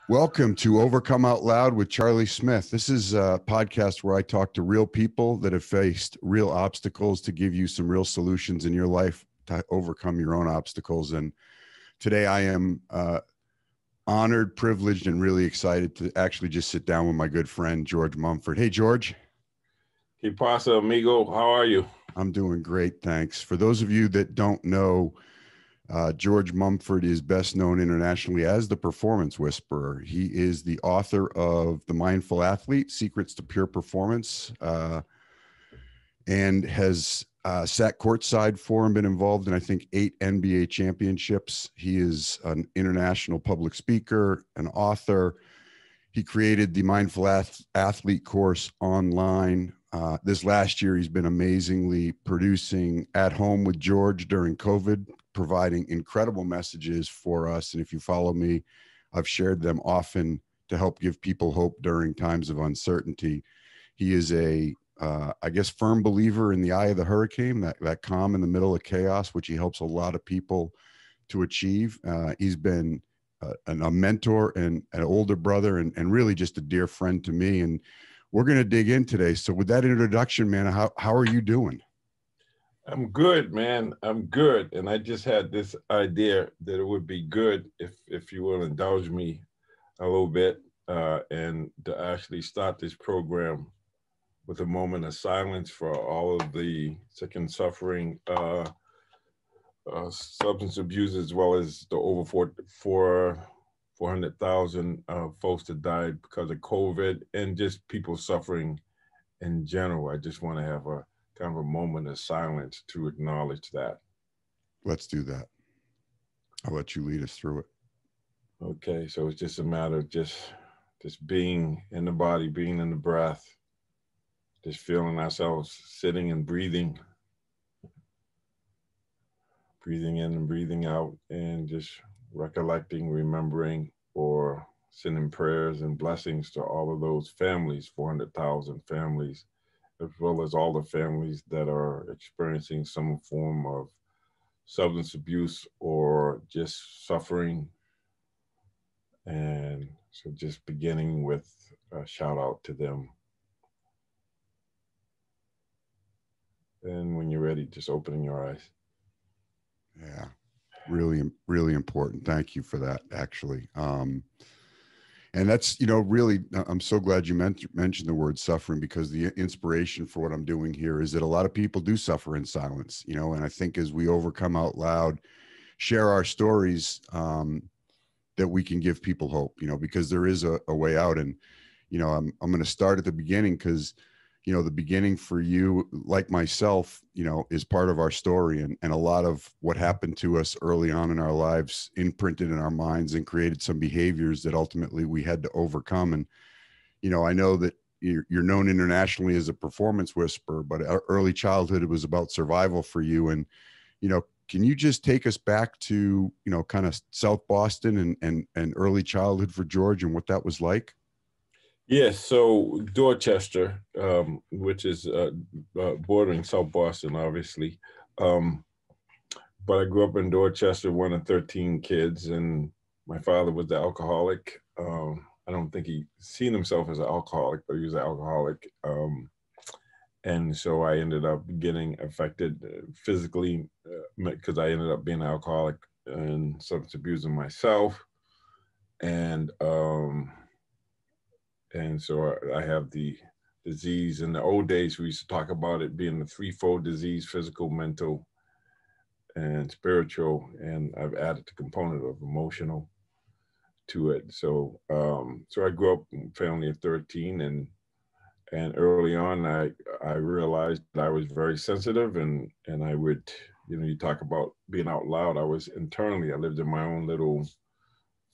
Welcome to Overcome Out Loud with Charlie Smith. This is a podcast where I talk to real people that have faced real obstacles to give you some real solutions in your life to overcome your own obstacles. And today I am honored, privileged, and really excited to actually just sit down with my good friend, George Mumford. Hey, George. ¿Qué pasa, amigo? How are you? I'm doing great, thanks. For those of you that don't know, George Mumford is best known internationally as the Performance Whisperer. He is the author of The Mindful Athlete, Secrets to Pure Performance, and has sat courtside for and been involved in, I think, 8 NBA championships. He is an international public speaker, an author. He created the Mindful Athlete course online. This last year, he's been amazingly producing At Home with George during COVID, providing incredible messages for us. And if you follow me, I've shared them often to help give people hope during times of uncertainty. He is a, firm believer in the eye of the hurricane, that calm in the middle of chaos, which he helps a lot of people to achieve. He's been a mentor and an older brother and really just a dear friend to me. And we're going to dig in today. So with that introduction, man, how are you doing? I'm good, man. I'm good. And I just had this idea that it would be good if you will indulge me a little bit and to actually start this program with a moment of silence for all of the sick and suffering substance abuse, as well as the over 400,000 folks that died because of COVID and just people suffering in general. I just want to have a kind of a moment of silence to acknowledge that. Let's do that. I'll let you lead us through it. Okay, so it's just a matter of just being in the body, being in the breath, just feeling ourselves sitting and breathing in and breathing out, and just recollecting, remembering, or sending prayers and blessings to all of those families, 400,000 families, as well as all the families that are experiencing some form of substance abuse or just suffering. And so just beginning with a shout out to them. And when you're ready, just opening your eyes. Yeah, really, really important. Thank you for that, actually. And that's, really, I'm so glad you mentioned the word suffering, because the inspiration for what I'm doing here is that a lot of people do suffer in silence, and I think as we overcome out loud, share our stories, that we can give people hope, because there is a way out. And, I'm going to start at the beginning, because the beginning for you, like myself, is part of our story, and a lot of what happened to us early on in our lives imprinted in our minds and created some behaviors that ultimately we had to overcome. And, I know that you're known internationally as a performance whisperer, but early childhood, it was about survival for you. And, can you just take us back to, kind of South Boston and early childhood for George and what that was like? Yes, so Dorchester, which is bordering South Boston, obviously. But I grew up in Dorchester, one of 13 kids, and my father was the alcoholic. I don't think he seen himself as an alcoholic, but he was an alcoholic. And so I ended up getting affected physically because I ended up being an alcoholic and substance abusing myself. And so I have the disease. In the old days, we used to talk about it being a threefold disease: physical, mental, and spiritual. And I've added the component of emotional to it. So I grew up in a family of 13, and early on, I realized that I was very sensitive, and I would, you talk about being out loud. I lived in my own little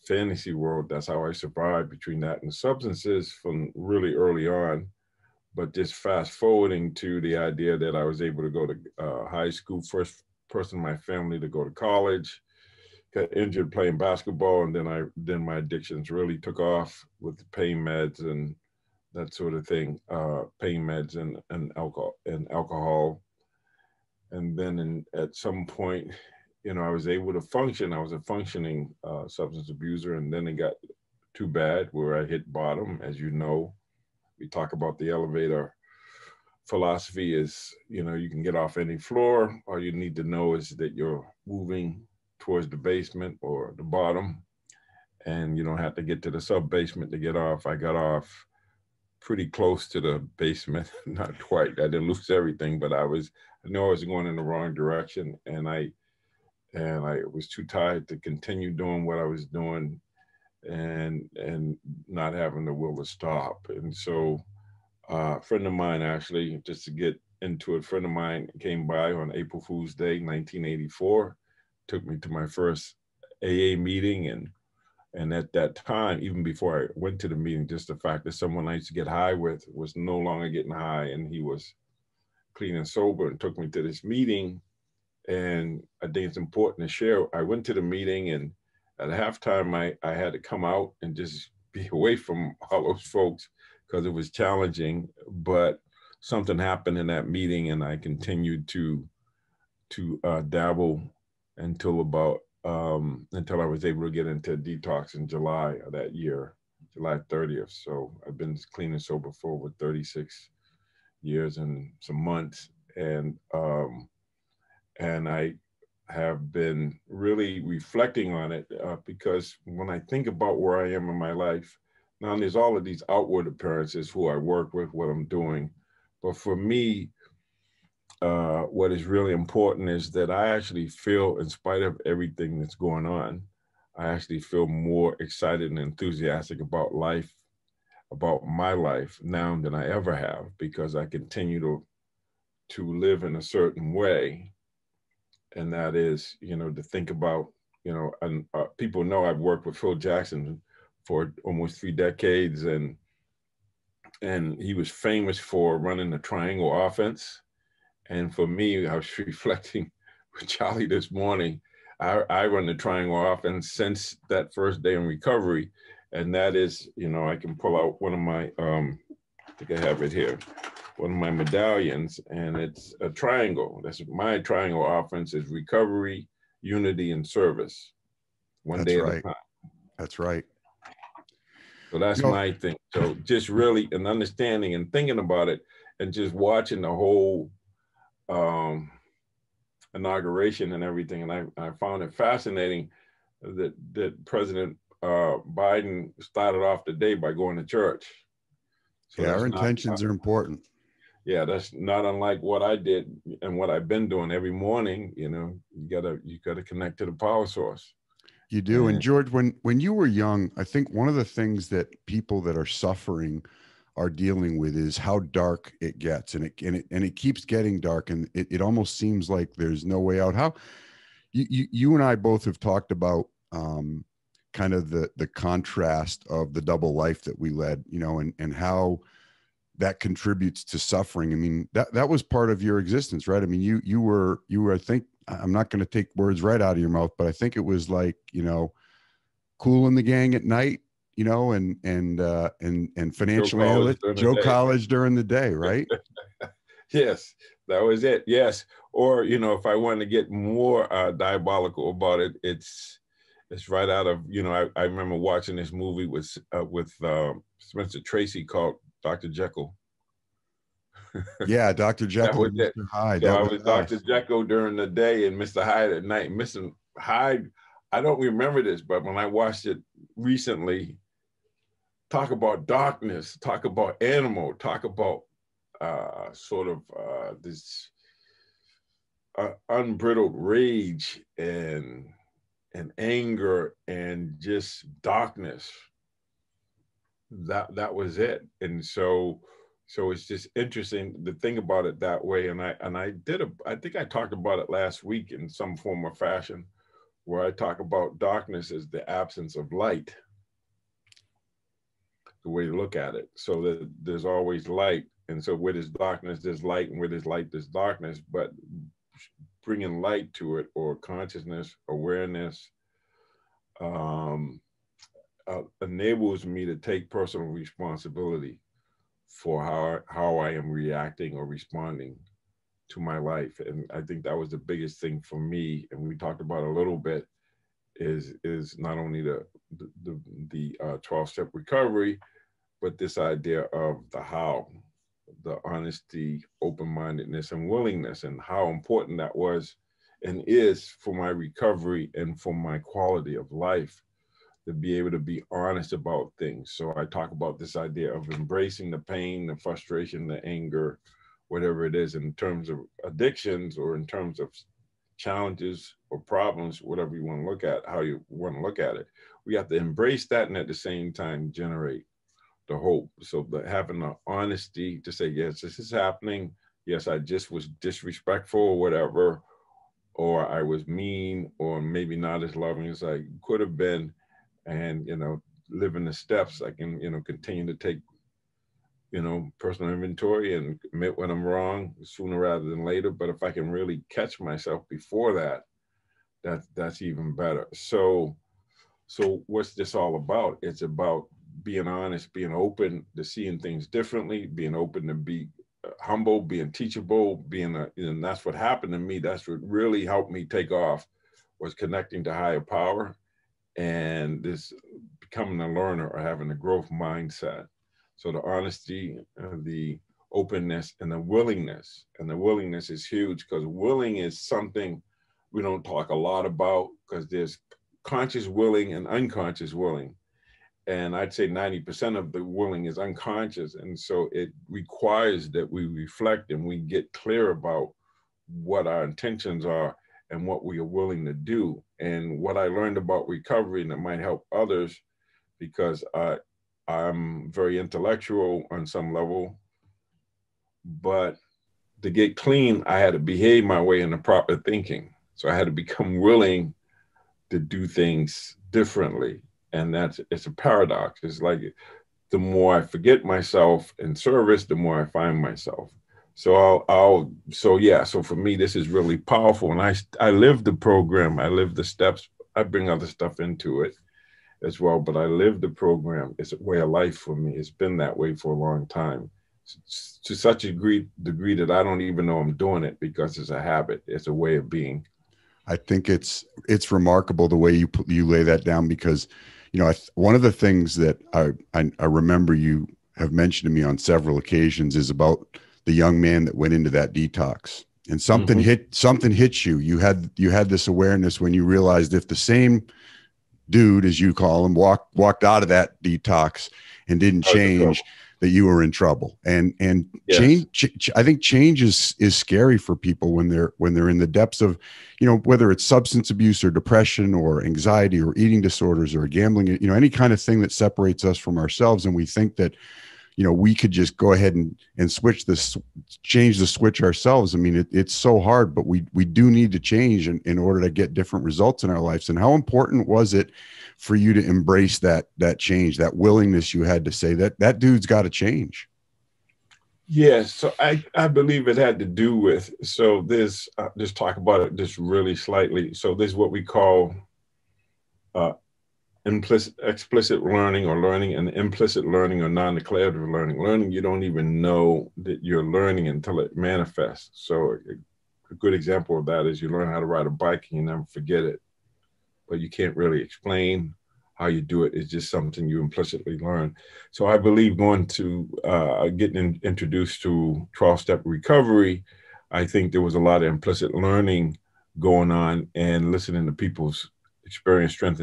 fantasy world. That's how I survived between that and substances from really early on. But just fast forwarding to the idea that I was able to go to high school, first person in my family to go to college, got injured playing basketball, and then my addictions really took off with the pain meds and that sort of thing, pain meds and alcohol. And then at some point, I was able to function. I was a functioning substance abuser, and then it got too bad, where I hit bottom. As you know, we talk about the elevator philosophy is, you can get off any floor. All you need to know is that you're moving towards the basement or the bottom, and you don't have to get to the sub basement to get off. I got off pretty close to the basement, not quite. I didn't lose everything, but I know I was going in the wrong direction, and I was too tired to continue doing what I was doing, and not having the will to stop. And so a friend of mine, actually, just to get into it, a friend of mine came by on April Fool's Day, 1984, took me to my first AA meeting. And at that time, even before I went to the meeting, just the fact that someone I used to get high with was no longer getting high, and he was clean and sober, and took me to this meeting. And I think it's important to share. I went to the meeting, and at halftime, I had to come out and just be away from all those folks because it was challenging. But something happened in that meeting, and I continued to dabble until I was able to get into detox in July of that year, July 30th. So I've been clean and sober for over 36 years and some months. And I have been really reflecting on it because when I think about where I am in my life, now there's all of these outward appearances, who I work with, what I'm doing. But for me, what is really important is that I actually feel, in spite of everything that's going on, I actually feel more excited and enthusiastic about life, about my life now than I ever have, because I continue to live in a certain way. And that is, to think about, and people know I've worked with Phil Jackson for almost 3 decades, and he was famous for running the triangle offense. And for me, I was reflecting with Charlie this morning. I run the triangle offense since that first day in recovery, and that is, I can pull out one of my, I think I have it here, one of my medallions, and it's a triangle. That's my triangle offense: is recovery, unity, and service. One day at a time. That's right. So that's my thing. So just really an understanding and thinking about it, and just watching the whole inauguration and everything. And I found it fascinating that President Biden started off the day by going to church. So our intentions are important. Yeah, that's not unlike what I did and what I've been doing every morning. You gotta connect to the power source. You do. And George, when you were young, I think one of the things that people that are suffering are dealing with is how dark it gets, and it keeps getting dark, and it almost seems like there's no way out. How you and I both have talked about kind of the contrast of the double life that we led, and how that contributes to suffering. I mean, that was part of your existence, right? I mean, you were, I think, I'm not going to take words right out of your mouth, but I think it was like, cooling the gang at night, and financial analyst, Joe College during the day, right? Yes, that was it. Yes. Or, if I want to get more diabolical about it, it's right out of, I remember watching this movie with Spencer Tracy called Dr. Jekyll. Yeah, Dr. Jekyll and Mr. Hyde. So I was Dr. Jekyll during the day and Mr. Hyde at night. Mr. Hyde, I don't remember this, but when I watched it recently, talk about darkness, talk about animal, talk about this unbridled rage and anger and just darkness. That was it. And so it's just interesting to think about it that way. And I think I talked about it last week in some form or fashion, where I talk about darkness as the absence of light, the way to look at it. So that there's always light. And so where there's darkness, there's light, and where there's light, there's darkness. But bringing light to it, or consciousness, awareness, enables me to take personal responsibility for how I am reacting or responding to my life. And I think that was the biggest thing for me. And we talked about a little bit, is not only the 12-step recovery, but this idea of the how, the honesty, open-mindedness, and willingness, and how important that was and is for my recovery and for my quality of life, to be able to be honest about things. So I talk about this idea of embracing the pain, the frustration, the anger, whatever it is, in terms of addictions or in terms of challenges or problems, whatever you want to look at, how you want to look at it. We have to embrace that and at the same time generate the hope. So that having the honesty to say, yes, this is happening. Yes, I just was disrespectful or whatever, or I was mean, or maybe not as loving as I could have been. And, live in the steps. I can, continue to take, personal inventory and admit when I'm wrong sooner rather than later. But if I can really catch myself before that's even better. So what's this all about? It's about being honest, being open to seeing things differently, being open to be humble, being teachable, and that's what happened to me. That's what really helped me take off, was connecting to higher power and this becoming a learner or having a growth mindset. So the honesty, the openness, and the willingness. And the willingness is huge, because willing is something we don't talk a lot about, because there's conscious willing and unconscious willing. And I'd say 90% of the willing is unconscious. And so it requires that we reflect and we get clear about what our intentions are and what we are willing to do. And what I learned about recovery, and it might help others, because I'm very intellectual on some level, but to get clean, I had to behave my way into proper thinking. So I had to become willing to do things differently. And it's a paradox. It's like the more I forget myself in service, the more I find myself. So so for me, this is really powerful. And I live the program, I live the steps. I bring other stuff into it as well, but I live the program. It's a way of life for me. It's been that way for a long time, to such a degree that I don't even know I'm doing it, because it's a habit. It's a way of being. I think it's remarkable the way you lay that down, because, one of the things that I remember you have mentioned to me on several occasions is about the young man that went into that detox, and something hit you. You had this awareness when you realized, if the same dude, as you call him, walked out of that detox and didn't change, that you were in trouble. And yes. I think change is scary for people when they're in the depths of, whether it's substance abuse or depression or anxiety or eating disorders or gambling, any kind of thing that separates us from ourselves. And we think that, we could just go ahead and change the switch ourselves. I mean, it's so hard, but we do need to change in order to get different results in our lives. And how important was it for you to embrace that change, that willingness you had to say that dude's got to change? Yes. So I believe it had to do with, so this, just talk about it just really slightly. So this is what we call explicit learning, or learning, and implicit learning, or non-declarative learning. Learning you don't even know that you're learning until it manifests. So a good example of that is, you learn how to ride a bike and you never forget it, but you can't really explain how you do it. It's just something you implicitly learn. So I believe going to getting introduced to 12-step recovery, I think there was a lot of implicit learning going on, and listening to people's experience, strength,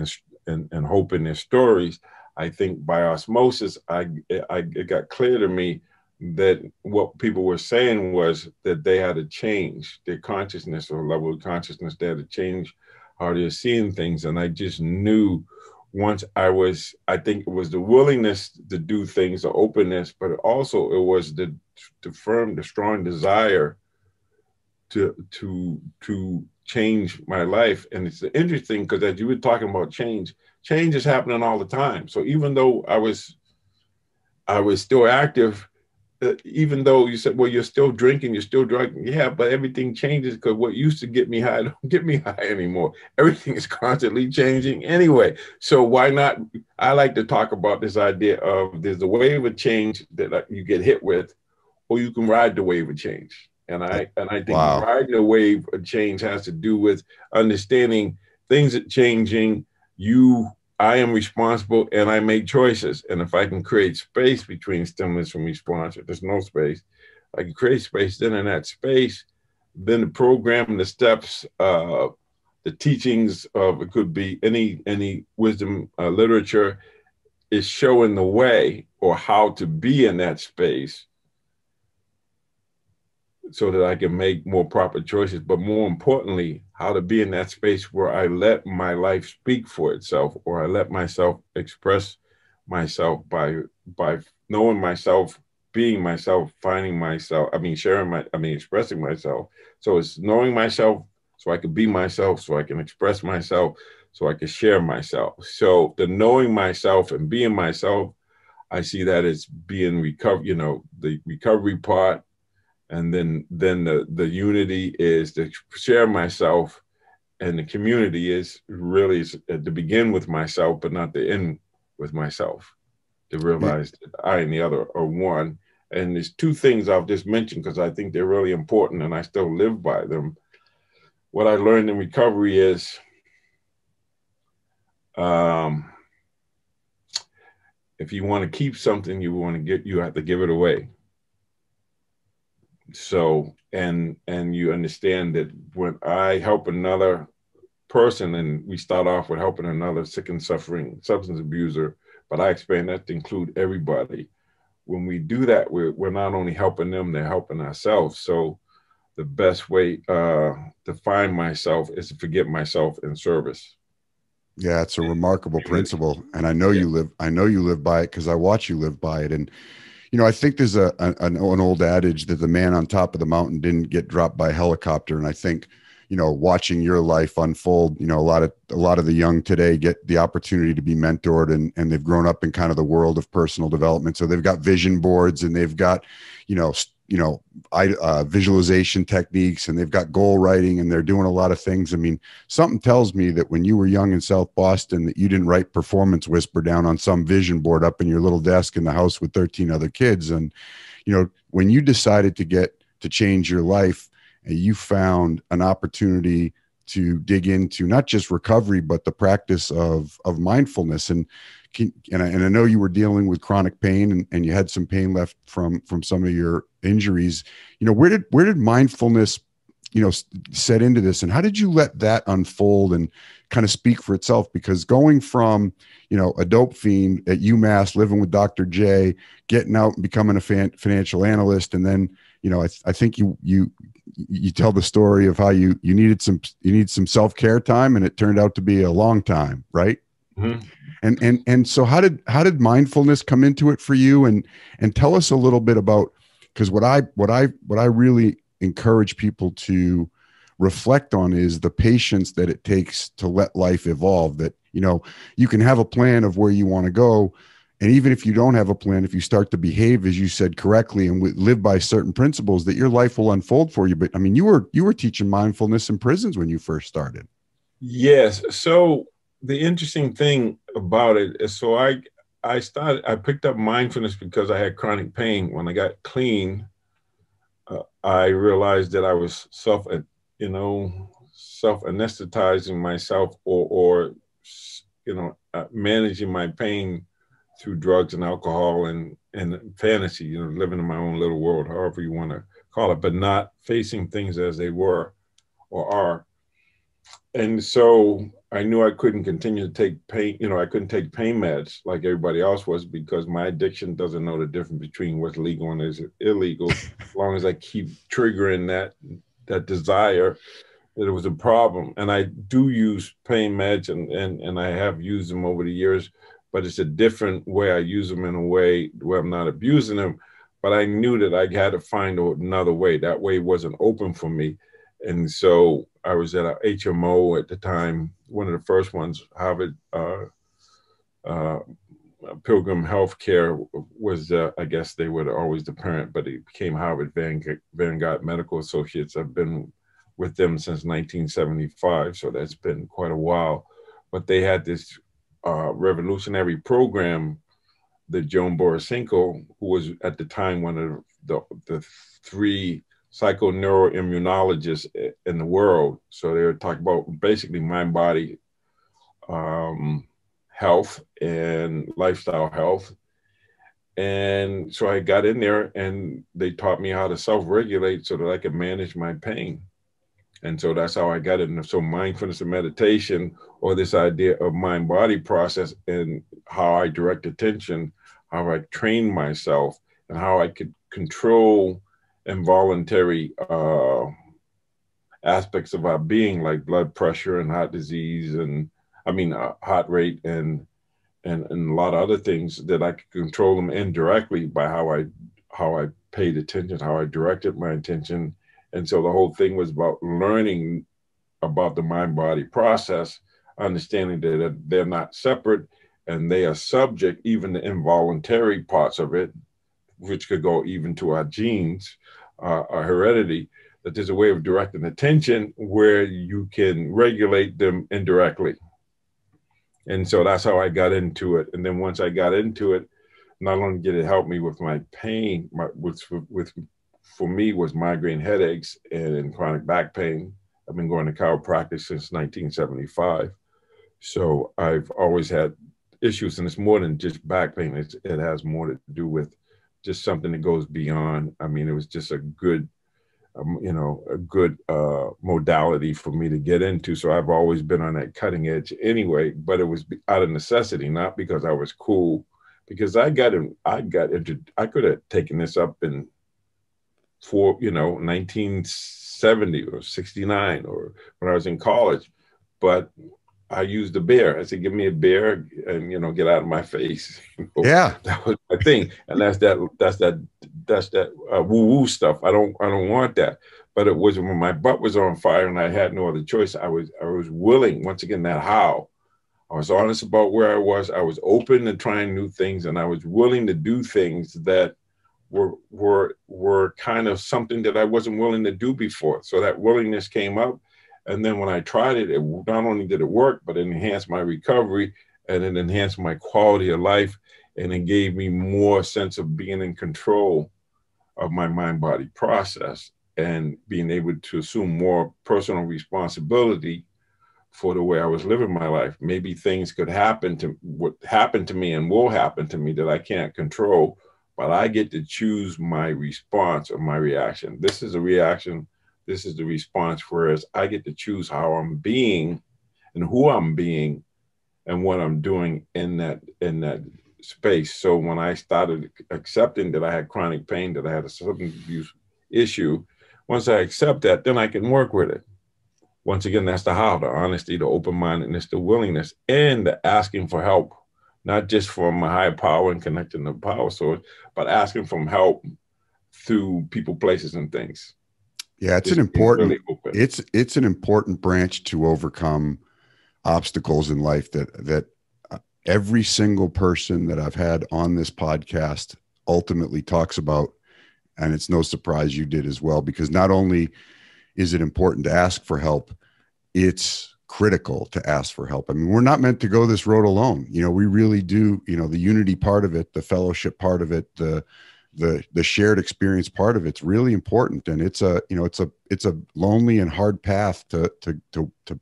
and hope in their stories. I think by osmosis, it got clear to me that what people were saying was that they had to change their consciousness, or level of consciousness. They had to change how they're seeing things. And I just knew, once I think it was the willingness to do things, the openness, but also it was the strong desire to change my life. And it's interesting, because as you were talking about change is happening all the time. So even though I was still active, even though you said, well, you're still drinking, you're still drugging. Yeah, but everything changes, because what used to get me high don't get me high anymore. Everything is constantly changing anyway. So why not? I like to talk about this idea of, there's a wave of change that you get hit with, or you can ride the wave of change. And I think riding a wave of change has to do with understanding things are changing. I am responsible and I make choices. And if I can create space between stimulus and response, if there's no space, I can create space. Then in that space, then the program, the steps, the teachings of, it could be any wisdom literature, is showing the way or how to be in that space so that I can make more proper choices, but more importantly, how to be in that space where I let my life speak for itself, or I let myself express myself by knowing myself, being myself, finding myself, expressing myself. So it's knowing myself so I can be myself, so I can express myself, so I can share myself. So the knowing myself and being myself, I see that as being the recovery part. And then the unity is to share myself, and the community is really to begin with myself, but not to end with myself, to realize that I and the other are one. And there's two things I've just mentioned because I think they're really important and I still live by them. What I learned in recovery is if you want to keep something you have to give it away. So, and you understand that when I help another person, and we start off with helping another sick and suffering substance abuser, but I expand that to include everybody. When we do that, we're not only helping them, they're helping ourselves. So the best way to find myself is to forget myself in service. Yeah, it's a remarkable principle. And I know you live by it because I watch you live by it. And I think there's an old adage that the man on top of the mountain didn't get dropped by a helicopter. And I think, watching your life unfold, a lot of the young today get the opportunity to be mentored, and they've grown up in kind of the world of personal development. So they've got vision boards, and they've got, visualization techniques, and they've got goal writing, and they're doing a lot of things. I mean, something tells me that when you were young in South Boston, that you didn't write Performance Whisper down on some vision board up in your little desk in the house with 13 other kids. And, when you decided to change your life, and you found an opportunity to dig into not just recovery, but the practice of mindfulness. And I know you were dealing with chronic pain, and you had some pain left from some of your injuries. Where did mindfulness, set into this, and how did you let that unfold and kind of speak for itself? Because going from, a dope fiend at UMass, living with Dr. J, getting out and becoming a financial analyst, and then, I think you tell the story of how you needed some self-care time, and it turned out to be a long time, right? Mm-hmm. And so how did mindfulness come into it for you? And tell us a little bit about, because what I really encourage people to reflect on is the patience that it takes to let life evolve. That, you can have a plan of where you want to go. And even if you don't have a plan, if you start to behave, as you said, correctly, and live by certain principles, that your life will unfold for you. But I mean, you were teaching mindfulness in prisons when you first started. Yes. So the interesting thing about it is, so I picked up mindfulness because I had chronic pain. When I got clean, I realized that I was self-anesthetizing myself, or managing my pain through drugs and alcohol and fantasy, living in my own little world, however you want to call it, but not facing things as they were or are. And so I knew I couldn't continue to take pain, I couldn't take pain meds like everybody else was, because my addiction doesn't know the difference between what's legal and is illegal. As long as I keep triggering that desire, that it was a problem. And I do use pain meds, and I have used them over the years, but it's a different way. I use them in a way where I'm not abusing them, but I knew that I had to find another way. That way wasn't open for me. And so I was at a HMO at the time, one of the first ones, Harvard Pilgrim Healthcare was, I guess they were always the parent, but it became Harvard Vanguard Medical Associates. I've been with them since 1975, so that's been quite a while. But they had this revolutionary program that Joan Borisenko, who was at the time one of the three psychoneuroimmunologists in the world. So they were talking about basically mind body health and lifestyle health. And so I got in there and they taught me how to self-regulate so that I could manage my pain. And so that's how I got it. So mindfulness and meditation, or this idea of mind-body process and how I direct attention, how I train myself, and how I could control involuntary aspects of our being, like blood pressure and heart disease, and heart rate, and a lot of other things, that I could control them indirectly by how I paid attention, how I directed my attention. And so the whole thing was about learning about the mind-body process, understanding that they're not separate and they are subject, even the involuntary parts of it, which could go even to our genes, our heredity, that there's a way of directing attention where you can regulate them indirectly. And so that's how I got into it. And then once I got into it, not only did it help me with my pain, for me was migraine headaches and chronic back pain. I've been going to chiropractic since 1975. So I've always had issues, and it's more than just back pain. It has more to do with just something that goes beyond. I mean, it was just a good, modality for me to get into. So I've always been on that cutting edge anyway, but it was out of necessity, not because I was cool, because I could have taken this up in 1970 or 69, or when I was in college, but I used a bear. I said, give me a bear and, get out of my face. Yeah. That was my thing. And that's that woo-woo stuff. I don't want that. But it was when my butt was on fire and I had no other choice. I was willing, once again, that how. I was honest about where I was. I was open to trying new things, and I was willing to do things that were kind of something that I wasn't willing to do before. So that willingness came up. And then when I tried it, not only did it work, but it enhanced my recovery, and it enhanced my quality of life, and it gave me more sense of being in control of my mind-body process and being able to assume more personal responsibility for the way I was living my life. Maybe things could happen to what happened to me and will happen to me that I can't control, but I get to choose my response or my reaction. This is a reaction. This is the response, whereas I get to choose how I'm being and who I'm being and what I'm doing in that space. So when I started accepting that I had chronic pain, that I had a substance abuse issue, once I accept that, then I can work with it. Once again, that's the how, the honesty, the open-mindedness, the willingness, and the asking for help, not just from a higher power and connecting to the power source, but asking for help through people, places, and things. Yeah, it's an important branch to overcome obstacles in life that every single person that I've had on this podcast ultimately talks about. And it's no surprise you did as well, because not only is it important to ask for help, it's critical to ask for help. I mean, we're not meant to go this road alone. We really do, the unity part of it, the fellowship part of it, the shared experience part of it's really important. And it's a lonely and hard path to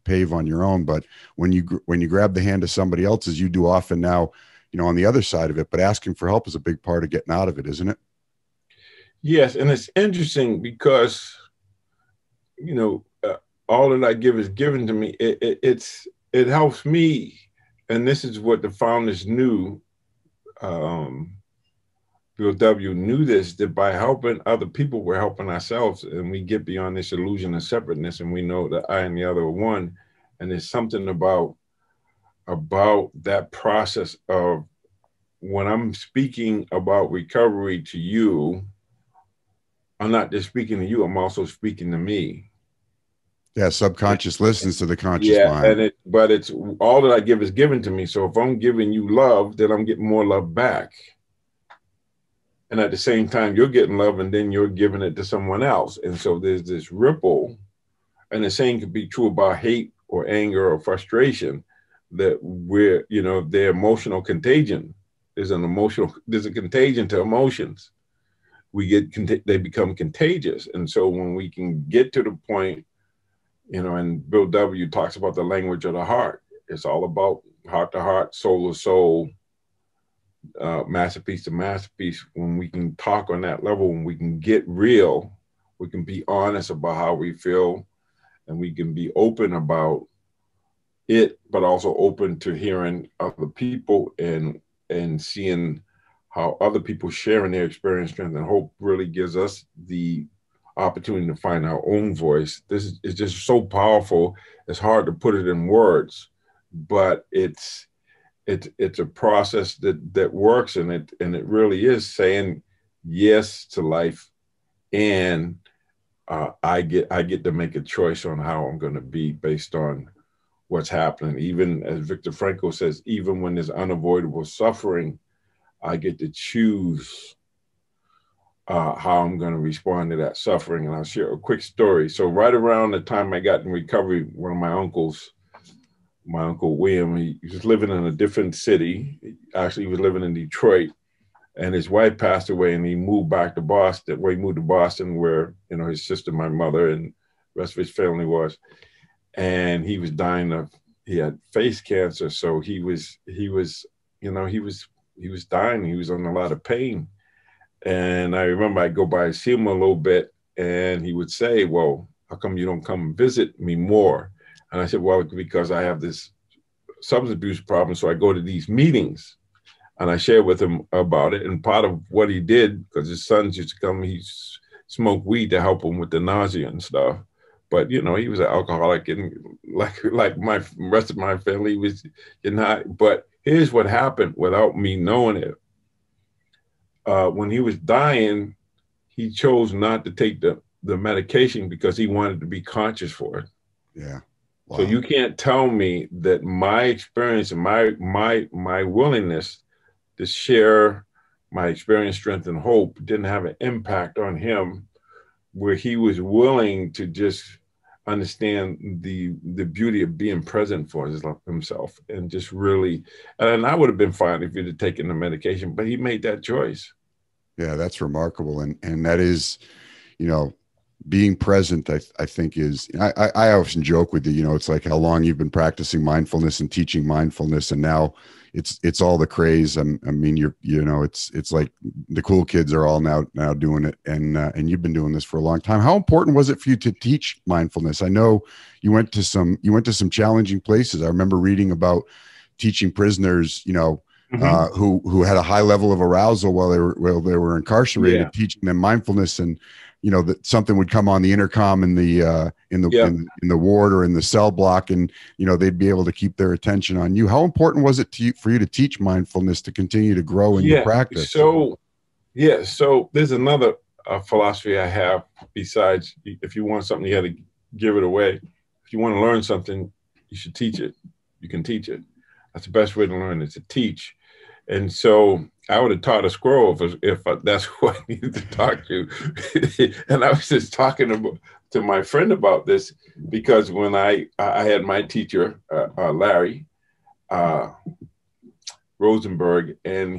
pave on your own. But when you grab the hand of somebody else, as you do often now, on the other side of it, but asking for help is a big part of getting out of it, isn't it? Yes. And it's interesting because, all that I give is given to me. It helps me. And this is what the founders knew. Bill W. knew this, that by helping other people, we're helping ourselves, and we get beyond this illusion of separateness, and we know that I and the other are one. And there's something about that process of, when I'm speaking about recovery to you, I'm not just speaking to you, I'm also speaking to me. Yeah, subconscious listens to the conscious mind. But it's all that I give is given to me. So if I'm giving you love, then I'm getting more love back. And at the same time, you're getting love, and then you're giving it to someone else. And so there's this ripple. And the same could be true about hate or anger or frustration, that their emotional contagion. There's a contagion to emotions, they become contagious. And so when we can get to the point, and Bill W. talks about the language of the heart, it's all about heart to heart, soul to soul, masterpiece to masterpiece. When we can talk on that level, when we can get real, we can be honest about how we feel, and we can be open about it, but also open to hearing other people and seeing how other people sharing their experience, strength, and hope really gives us the opportunity to find our own voice. This is just so powerful. It's hard to put it in words, but it's a process that works, and it really is saying yes to life, and I get to make a choice on how I'm going to be based on what's happening. Even as Viktor Frankl says, even when there's unavoidable suffering, I get to choose how I'm going to respond to that suffering. And I'll share a quick story. So right around the time I got in recovery, one of my uncles, my Uncle William, he was living in a different city. Actually, he was living in Detroit, and his wife passed away, and he moved back to Boston. He moved to Boston, where his sister, my mother, and the rest of his family was. And he was dying he had face cancer. So he was dying. He was in a lot of pain. And I remember I'd go by and see him a little bit, and he would say, "Well, how come you don't come visit me more?" And I said, "Well, because I have this substance abuse problem, so I go to these meetings." And I shared with him about it. And part of what he did, because his sons used to come, he smoked weed to help him with the nausea and stuff. But, he was an alcoholic, and like my rest of my family was not. But here's what happened without me knowing it. When he was dying, he chose not to take the medication because he wanted to be conscious for it. Yeah. Wow. So you can't tell me that my experience and my willingness to share my experience, strength, and hope didn't have an impact on him, where he was willing to just understand the beauty of being present for himself, and just really, and I would have been fine if he'd have taken the medication, but he made that choice. Yeah, that's remarkable. And that is, being present, I think is, I often joke with you, it's like how long you've been practicing mindfulness and teaching mindfulness, and now it's all the craze. I mean, it's like the cool kids are all now doing it, and you've been doing this for a long time. How important was it for you to teach mindfulness? I know you went to some challenging places. I remember reading about teaching prisoners, who had a high level of arousal while they were incarcerated, yeah, teaching them mindfulness, and that something would come on the intercom in the in the ward or in the cell block, and they'd be able to keep their attention on you. How important was it for you to teach mindfulness to continue to grow in your practice? So there's another philosophy I have besides, if you want something, you got to give it away. If you want to learn something, you should teach it. You can teach it. That's the best way to learn, is to teach. And so I would have taught a squirrel if that's who I needed to talk to. And I was just talking to my friend about this, because when I had my teacher, Larry Rosenberg, and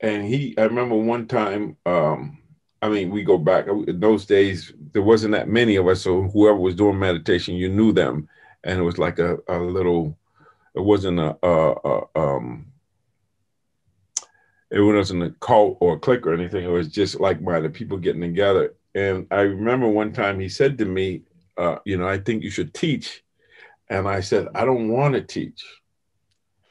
I remember one time, we go back, in those days, there wasn't that many of us. So whoever was doing meditation, you knew them. And it was like a little, it wasn't it wasn't a cult or a clique or anything. It was just like-minded people getting together. And I remember one time he said to me, "I think you should teach." And I said, "I don't want to teach."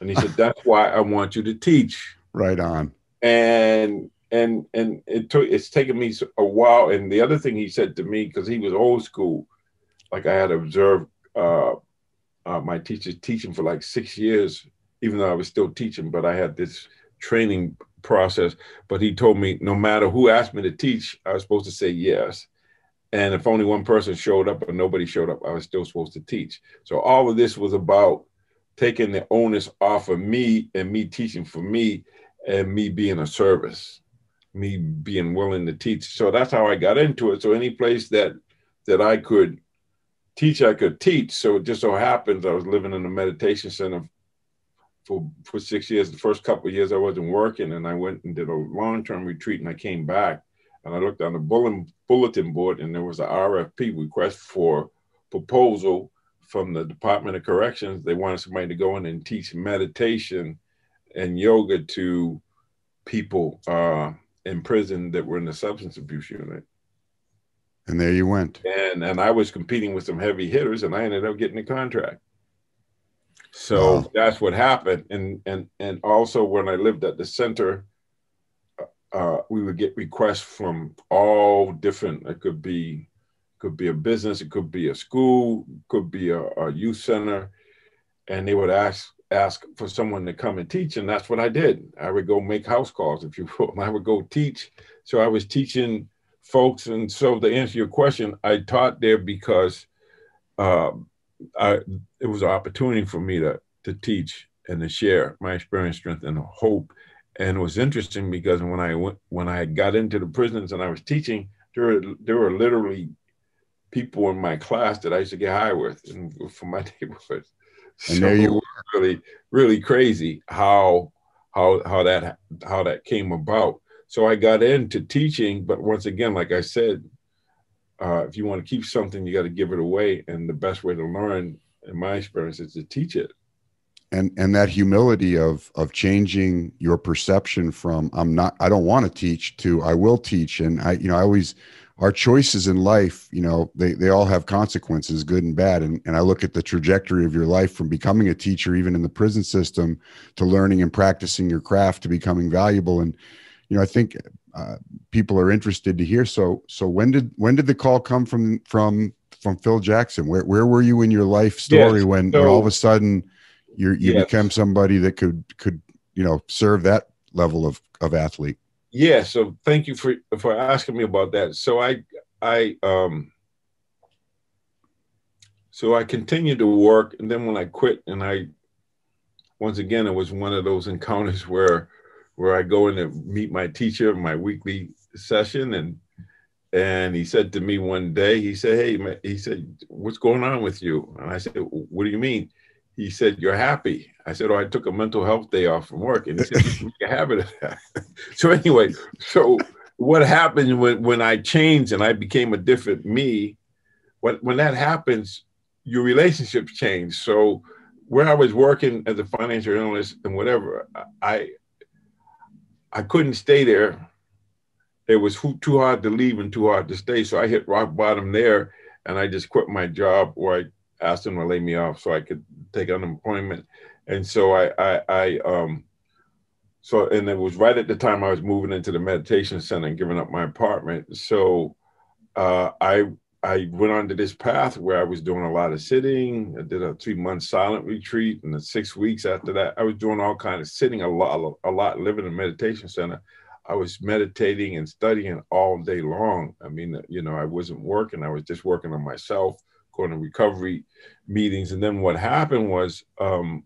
And he said, "That's why I want you to teach." Right on. And it's taken me a while. And the other thing he said to me, because he was old school, like I had observed my teacher teaching for like 6 years, even though I was still teaching, but I had this training process. But he told me no matter who asked me to teach, I was supposed to say yes. And if only one person showed up or nobody showed up, I was still supposed to teach. So all of this was about taking the onus off of me, and me teaching for me, and me being a service, me being willing to teach. So that's how I got into it. So any place that I could teach, I could teach. So it just so happens I was living in a meditation center for 6 years. The first couple of years I wasn't working, and I went and did a long-term retreat, and I came back and I looked on the bulletin board, and there was an RFP, request for proposal, from the Department of Corrections. They wanted somebody to go in and teach meditation and yoga to people in prison that were in the substance abuse unit. And there you went. And I was competing with some heavy hitters, and I ended up getting a contract. So wow. That's what happened. And also when I lived at the center, we would get requests from all different, it could be a business, it could be a school, could be a youth center. And they would ask for someone to come and teach. And that's what I did. I would go make house calls, if you will, and I would go teach. So I was teaching folks. And so to answer your question, I taught there because it was an opportunity for me to teach and to share my experience, strength, and hope. And it was interesting because when I got into the prisons and I was teaching, there were literally people in my class that I used to get high with from my neighborhood. And there you were. Really, really crazy how that came about. So I got into teaching, but once again, like I said, if you want to keep something, you got to give it away. And the best way to learn, in my experience, is to teach it. And that humility of changing your perception from I don't want to teach to I will teach. And our choices in life, they all have consequences, good and bad. And I look at the trajectory of your life from becoming a teacher, even in the prison system, to learning and practicing your craft, to becoming valuable. And, I think people are interested to hear. So when did the call come from Phil Jackson? Where were you in your life story when all of a sudden you became somebody that could serve that level of athlete? Yeah. So thank you for asking me about that. So I continued to work, and then when I quit, and once again, it was one of those encounters where I go in to meet my teacher, my weekly session, and he said to me one day, he said, "Hey," he said, "what's going on with you?" And I said, "What do you mean?" He said, "You're happy." I said, "Oh, I took a mental health day off from work." And he said, "You should make a habit of that." So anyway, what happened when I changed and I became a different me, when that happens, your relationships change. So where I was working as a financial analyst and whatever, I couldn't stay there. It was too hard to leave and too hard to stay. So I hit rock bottom there, and I just quit my job, or I asked them to lay me off so I could take unemployment. And so and it was right at the time I was moving into the meditation center and giving up my apartment. So I went on to this path where I was doing a lot of sitting. I did a 3-month silent retreat, and then 6 weeks after that, I was doing all kinds of sitting a lot, living in a meditation center. I was meditating and studying all day long. I mean, I wasn't working. I was just working on myself, going to recovery meetings. And then what happened was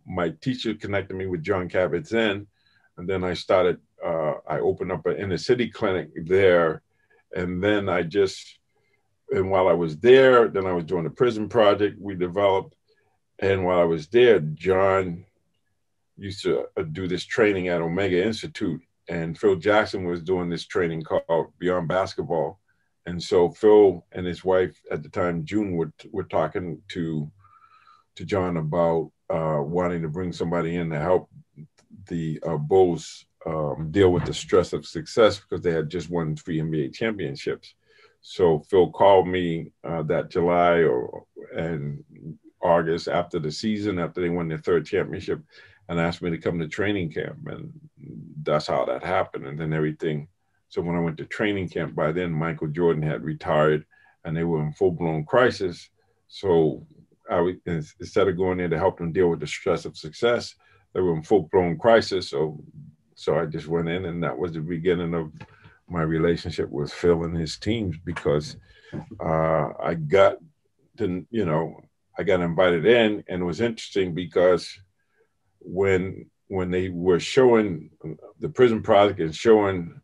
my teacher connected me with John Kabat-Zinn. And then I opened up an inner city clinic there. And then while I was there, then I was doing a prison project we developed. And while I was there, John used to do this training at Omega Institute. And Phil Jackson was doing this training called Beyond Basketball. And so Phil and his wife at the time, June, were talking to John about wanting to bring somebody in to help the Bulls deal with the stress of success, because they had just won 3 NBA championships. So Phil called me that July and August after the season, after they won their 3rd championship, and asked me to come to training camp. And that's how that happened. And then everything. So when I went to training camp, by then Michael Jordan had retired and they were in full-blown crisis. So instead of going there to help them deal with the stress of success, they were in full-blown crisis. So I just went in, and that was the beginning of my relationship with Phil and his teams, because I got invited in. And it was interesting because when they were showing the prison project and showing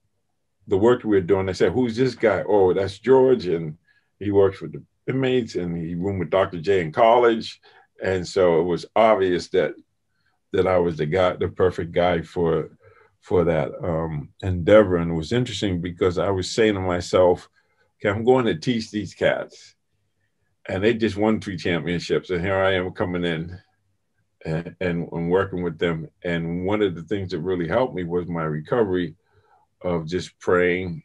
the work we were doing, they said, "Who's this guy?" "Oh, that's George, and he works with the inmates, and he roomed with Dr. J in college." And so it was obvious that that I was the perfect guy for that endeavor. And it was interesting because I was saying to myself, okay, I'm going to teach these cats, and they just won 3 championships, and here I am coming in and working with them. And one of the things that really helped me was my recovery of just praying,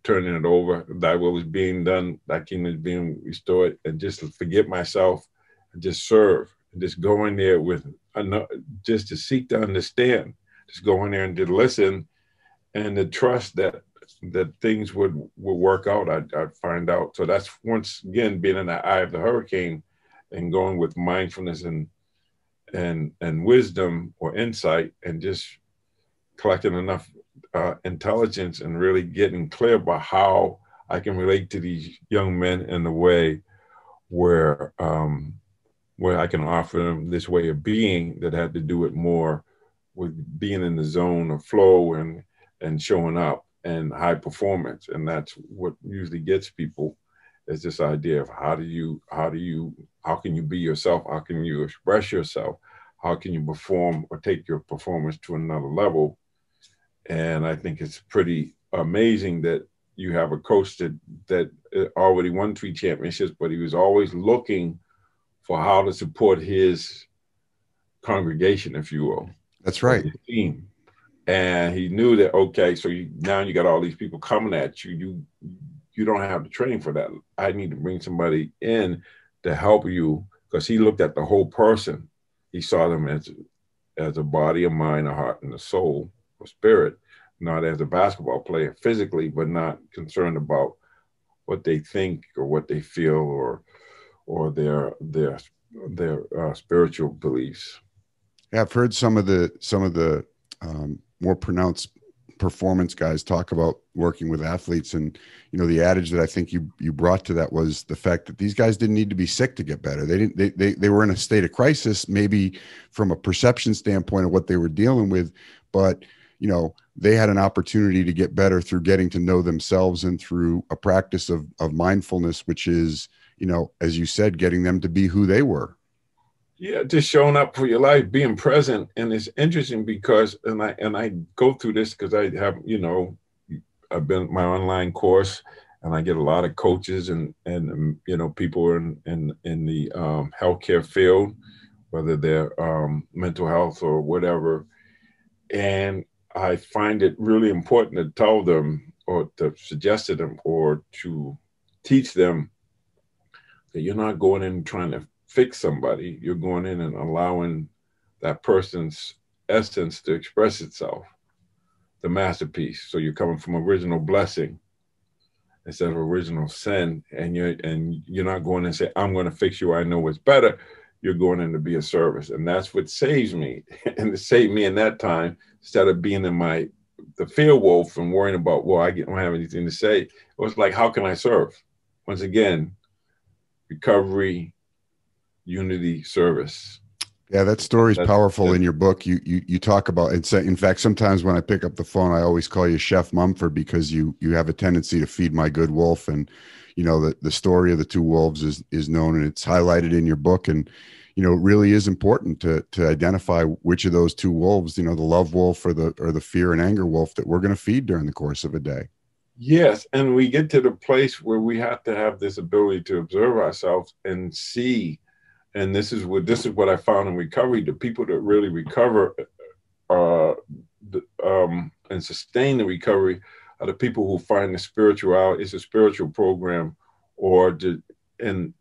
turning it over, thy will is being done, thy kingdom is being restored, and just forget myself and just serve, and just go in there with just to seek to understand, just go in there and to listen, and to trust that things would work out. I'd find out. So that's, once again, being in the eye of the hurricane and going with mindfulness and wisdom or insight, and just collecting enough intelligence and really getting clear about how I can relate to these young men in a way where I can offer them this way of being that had to do it more with being in the zone of flow and showing up and high performance. And that's what usually gets people, is this idea of how can you be yourself? How can you express yourself? How can you perform or take your performance to another level? And I think it's pretty amazing that you have a coach that already won 3 championships, but he was always looking for how to support his congregation, if you will. That's right. His team. And he knew that, okay, so now you got all these people coming at you. You don't have the training for that. I need to bring somebody in to help you, because he looked at the whole person. He saw them as a body, a mind, a heart, and a soul or spirit, not as a basketball player physically, but not concerned about what they think or what they feel or their spiritual beliefs. Yeah, I've heard some of the more pronounced performance guys talk about working with athletes, and the adage that I think you brought to that was the fact that these guys didn't need to be sick to get better. They were in a state of crisis, maybe from a perception standpoint of what they were dealing with, but they had an opportunity to get better through getting to know themselves and through a practice of mindfulness, which is, as you said, getting them to be who they were. Yeah, just showing up for your life, being present. And it's interesting because, and I go through this because I have, I've been my online course, and I get a lot of coaches and people in the healthcare field, whether they're mental health or whatever. And I find it really important to tell them, or to suggest to them, or to teach them that you're not going in trying to fix somebody. You're going in and allowing that person's essence to express itself, the masterpiece. So you're coming from original blessing instead of original sin, and you're not going and say, I'm going to fix you, I know what's better. You're going in to be a service, and that's what saves me. And it saved me in that time, instead of being in the fear wolf and worrying about, well, I don't have anything to say. It was like, how can I serve? Once again, recovery, unity, service. Yeah, that story is powerful. In your book, you talk about it. In fact, sometimes when I pick up the phone, I always call you Chef Mumford, because you have a tendency to feed my good wolf. And the story of the 2 wolves is known, and it's highlighted in your book. And it really is important to identify which of those 2 wolves, the love wolf or the fear and anger wolf, that we're going to feed during the course of a day. Yes, and we get to the place where we have to have this ability to observe ourselves and see. And this is what I found in recovery. The people that really recover and sustain the recovery are the people who find the spirituality. It's a spiritual program, or in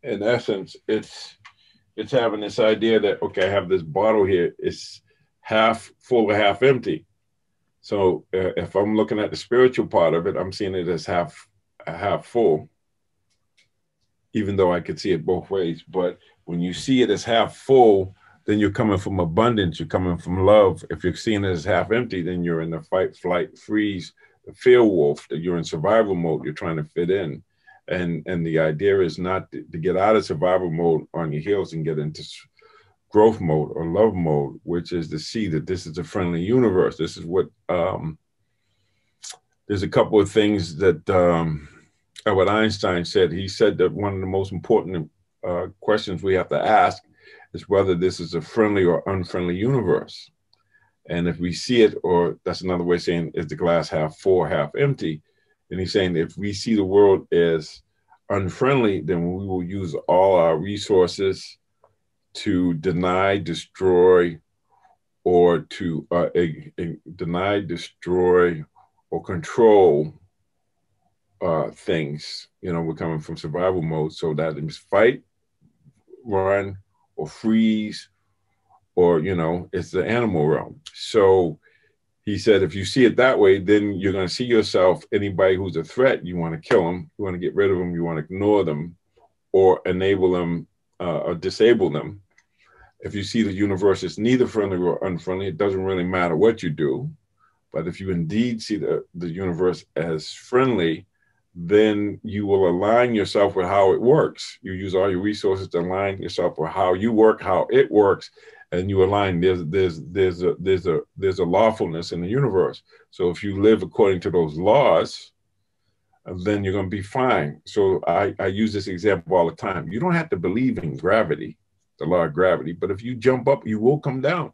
essence, it's having this idea that, okay, I have this bottle here. It's half full or half empty. So if I'm looking at the spiritual part of it, I'm seeing it as half full, even though I could see it both ways. But when you see it as half full, then you're coming from abundance, you're coming from love. If you're seeing it as half empty, then you're in the fight, flight, freeze, the fear wolf, that you're in survival mode, you're trying to fit in. And the idea is not to get out of survival mode on your heels and get into growth mode or love mode, which is to see that this is a friendly universe. This is what, there's a couple of things that what Einstein said. He said that one of the most important questions we have to ask is whether this is a friendly or unfriendly universe. And if we see it, or that's another way of saying, is the glass half full, half empty? And he's saying if we see the world as unfriendly, then we will use all our resources to deny, destroy, or to deny, destroy, or control things. You know, we're coming from survival mode, so that means fight, run, or freeze, or, you know, it's the animal realm. So he said, if you see it that way, then you're going to see yourself, anybody who's a threat, you want to kill them, you want to get rid of them, you want to ignore them, or enable them, or disable them. If you see the universe as neither friendly or unfriendly, it doesn't really matter what you do. But if you indeed see the universe as friendly, then you will align yourself with how it works. You use all your resources to align yourself with how you work, how it works, and you align. There's a lawfulness in the universe. So if you live according to those laws, then you're going to be fine. So I use this example all the time. You don't have to believe in gravity, the law of gravity, but if you jump up, you will come down.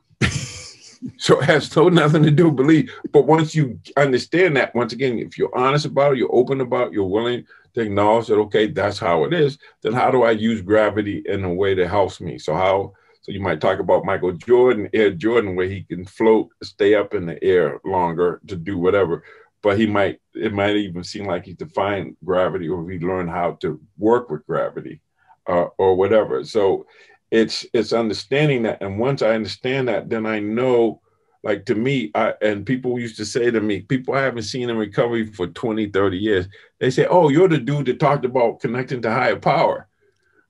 So it has nothing to do with belief. But once you understand that, once again, if you're honest about it, you're open about it, you're willing to acknowledge that, okay, that's how it is, then how do I use gravity in a way that helps me? So you might talk about Michael Jordan, Air Jordan, where he can float, stay up in the air longer to do whatever. But it might even seem like he defined gravity, or he learned how to work with gravity, or whatever. So it's understanding that. And once I understand that, then I know, like, to me, and people used to say to me, people I haven't seen in recovery for 20, 30 years, they say, oh, you're the dude that talked about connecting to higher power.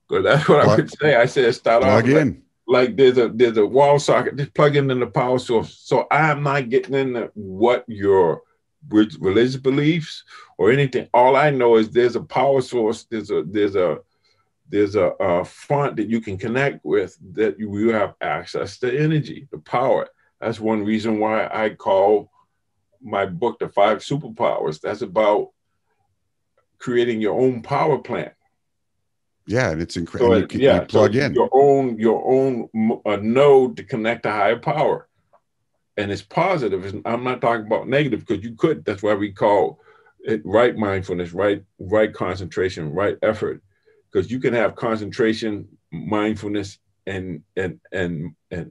Because that's what I would say. I said, start off like there's a wall socket, just plug in the power source. So I'm not getting into what your religious beliefs or anything. All I know is there's a power source, there's a font that you can connect with, that you have access to energy, the power. That's one reason why I call my book The 5 Superpowers. That's about creating your own power plant. Yeah, and it's incredible. So you plug in your own node to connect to higher power, and it's positive. I'm not talking about negative, because you could. That's why we call it right mindfulness, right concentration, right effort. Because you can have concentration, mindfulness, and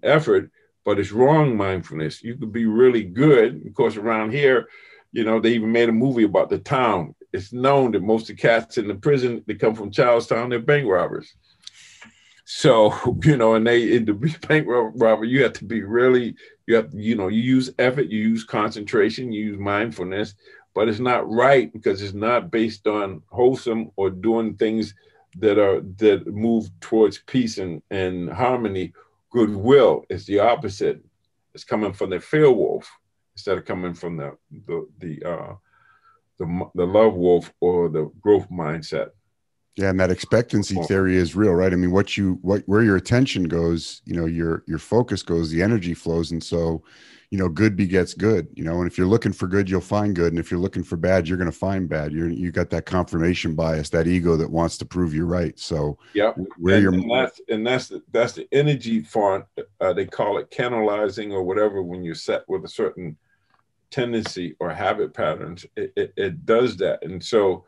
effort, but it's wrong mindfulness. You could be really good. Of course, around here, you know, they even made a movie about The Town. It's known that most of the cats in the prison, they come from Charlestown, they're bank robbers. So, you know, and to be bank robber, you have to be really, you use effort, you use concentration, you use mindfulness, but it's not right, because it's not based on wholesome or doing things that move towards peace and harmony, goodwill. It's the opposite. It's coming from the fear wolf instead of coming from the love wolf, or the growth mindset. Yeah, and that expectancy theory is real, right? I mean, where your attention goes, you know, your focus goes, the energy flows, and so, you know, good begets good. You know, and if you're looking for good, you'll find good, and if you're looking for bad, you're going to find bad. You got that confirmation bias, that ego that wants to prove you're right. So, yeah, that's the energy font. They call it canalizing or whatever. When you're set with a certain tendency or habit patterns, it does that. And so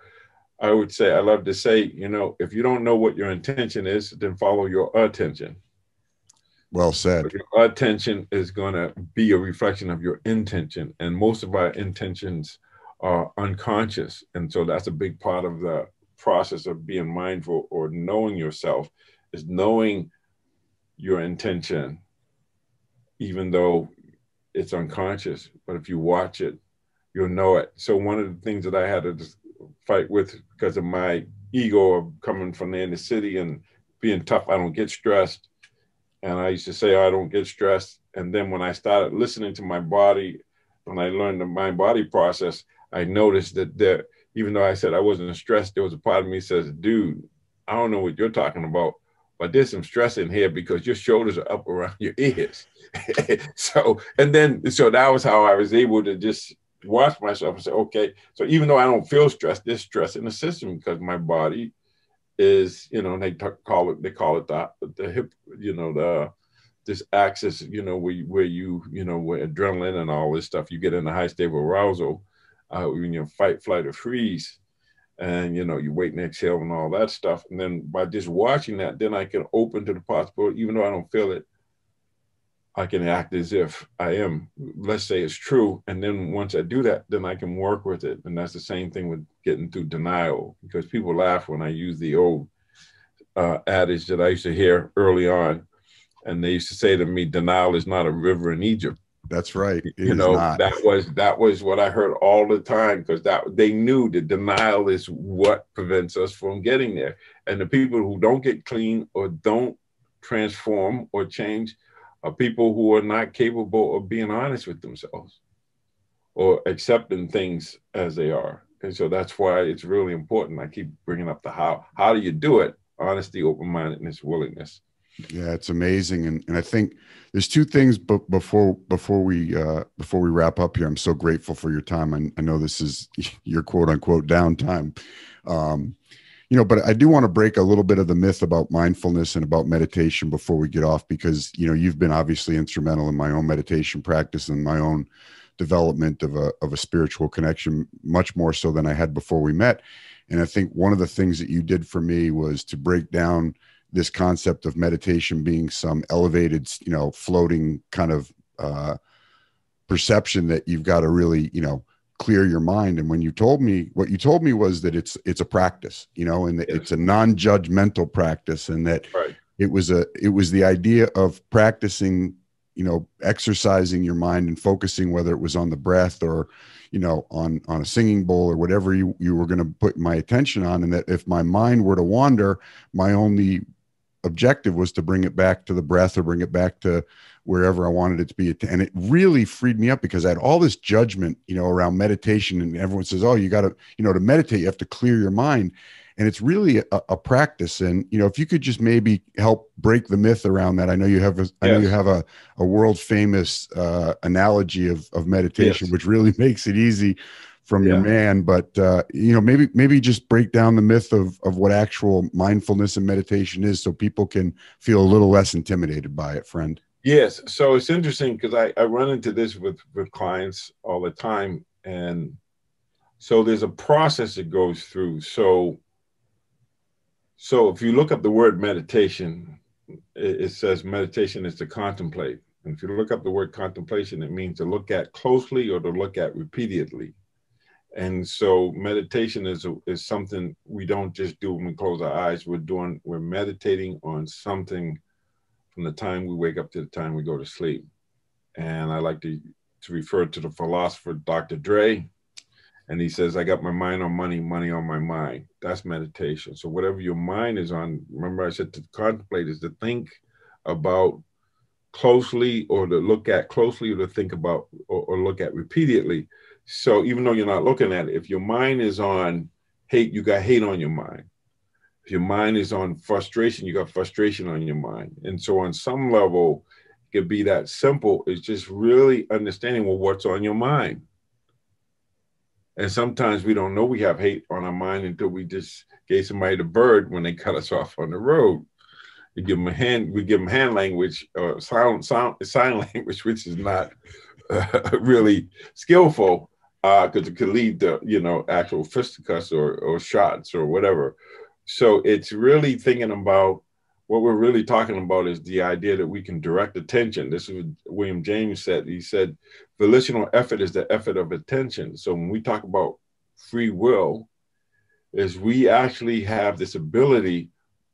I would say, I love to say, you know, if you don't know what your intention is, then follow your attention. Well said. But your attention is going to be a reflection of your intention. And most of our intentions are unconscious. And so that's a big part of the process of being mindful, or knowing yourself, is knowing your intention, even though it's unconscious. But if you watch it, you'll know it. So one of the things that I had to fight with, because of my ego of coming from the inner city and being tough, I don't get stressed. And I used to say, I don't get stressed. And then when I started listening to my body, when I learned the mind-body process, I noticed that even though I said I wasn't stressed, there was a part of me that says, dude, I don't know what you're talking about, but there's some stress in here because your shoulders are up around your ears. So that was how I was able to just watch myself and say, okay, so even though I don't feel stressed, there's stress in the system because my body is, call it the hip, this axis, where where adrenaline and all this stuff, you get in a high state of arousal, when you fight, flight, or freeze, and you wait and exhale and all that stuff. And then by just watching that, then I can open to the possibility, even though I don't feel it, I can act as if I am, let's say it's true. And then once I do that, then I can work with it. And that's the same thing with getting through denial, because people laugh when I use the old adage that I used to hear early on. And they used to say to me, denial is not a river in Egypt. That's right. It is not. That was what I heard all the time, because they knew that denial is what prevents us from getting there. And the people who don't get clean or don't transform or change are people who are not capable of being honest with themselves or accepting things as they are. And so that's why it's really important. I keep bringing up the how. How do you do it? Honesty, open-mindedness, willingness. Yeah, it's amazing. And I think there's two things, but before we wrap up here, I'm so grateful for your time. I know this is your quote unquote downtime. But I do want to break a little bit of the myth about mindfulness and about meditation before we get off, because, you've been obviously instrumental in my own meditation practice and my own development of a spiritual connection, much more so than I had before we met. And I think one of the things that you did for me was to break down this concept of meditation being some elevated, floating kind of perception that you've got to really, clear your mind. And when what you told me was that it's a practice, and that it's a non-judgmental practice, and that right. it was the idea of practicing, exercising your mind and focusing, whether it was on the breath or, on a singing bowl or whatever you were going to put my attention on. And that if my mind were to wander, my only objective was to bring it back to the breath or bring it back to wherever I wanted it to be. And it really freed me up, because I had all this judgment, around meditation, and everyone says, oh, you got to, to meditate, you have to clear your mind. And it's really a practice. And, if you could just maybe help break the myth around that. I know you have a world famous analogy of meditation, which really makes it easy from your man. But, maybe just break down the myth of what actual mindfulness and meditation is, so people can feel a little less intimidated by it, friend. Yes. So it's interesting, because I run into this with clients all the time. And so there's a process that goes through. So if you look up the word meditation, it says meditation is to contemplate. And if you look up the word contemplation, it means to look at closely or to look at repeatedly. And so meditation is something we don't just do when we close our eyes. We're meditating on something from the time we wake up to the time we go to sleep. And I like to refer to the philosopher, Dr. Dre. And he says, I got my mind on money, money on my mind. That's meditation. So whatever your mind is on, remember I said to contemplate is to think about closely, or to look at closely, or to think about or look at repeatedly. So even though you're not looking at it, if your mind is on hate, you got hate on your mind. If your mind is on frustration, you got frustration on your mind. And so on some level, it could be that simple. It's just really understanding, well, what's on your mind? And sometimes we don't know we have hate on our mind until we just gave somebody the bird when they cut us off on the road. We give them hand language, sign language, which is not really skillful, because it could lead to, actual fisticuffs or shots or whatever. So it's really thinking about what we're really talking about is the idea that we can direct attention. This is what William James said. He said, volitional effort is the effort of attention. So when we talk about free will, is we actually have this ability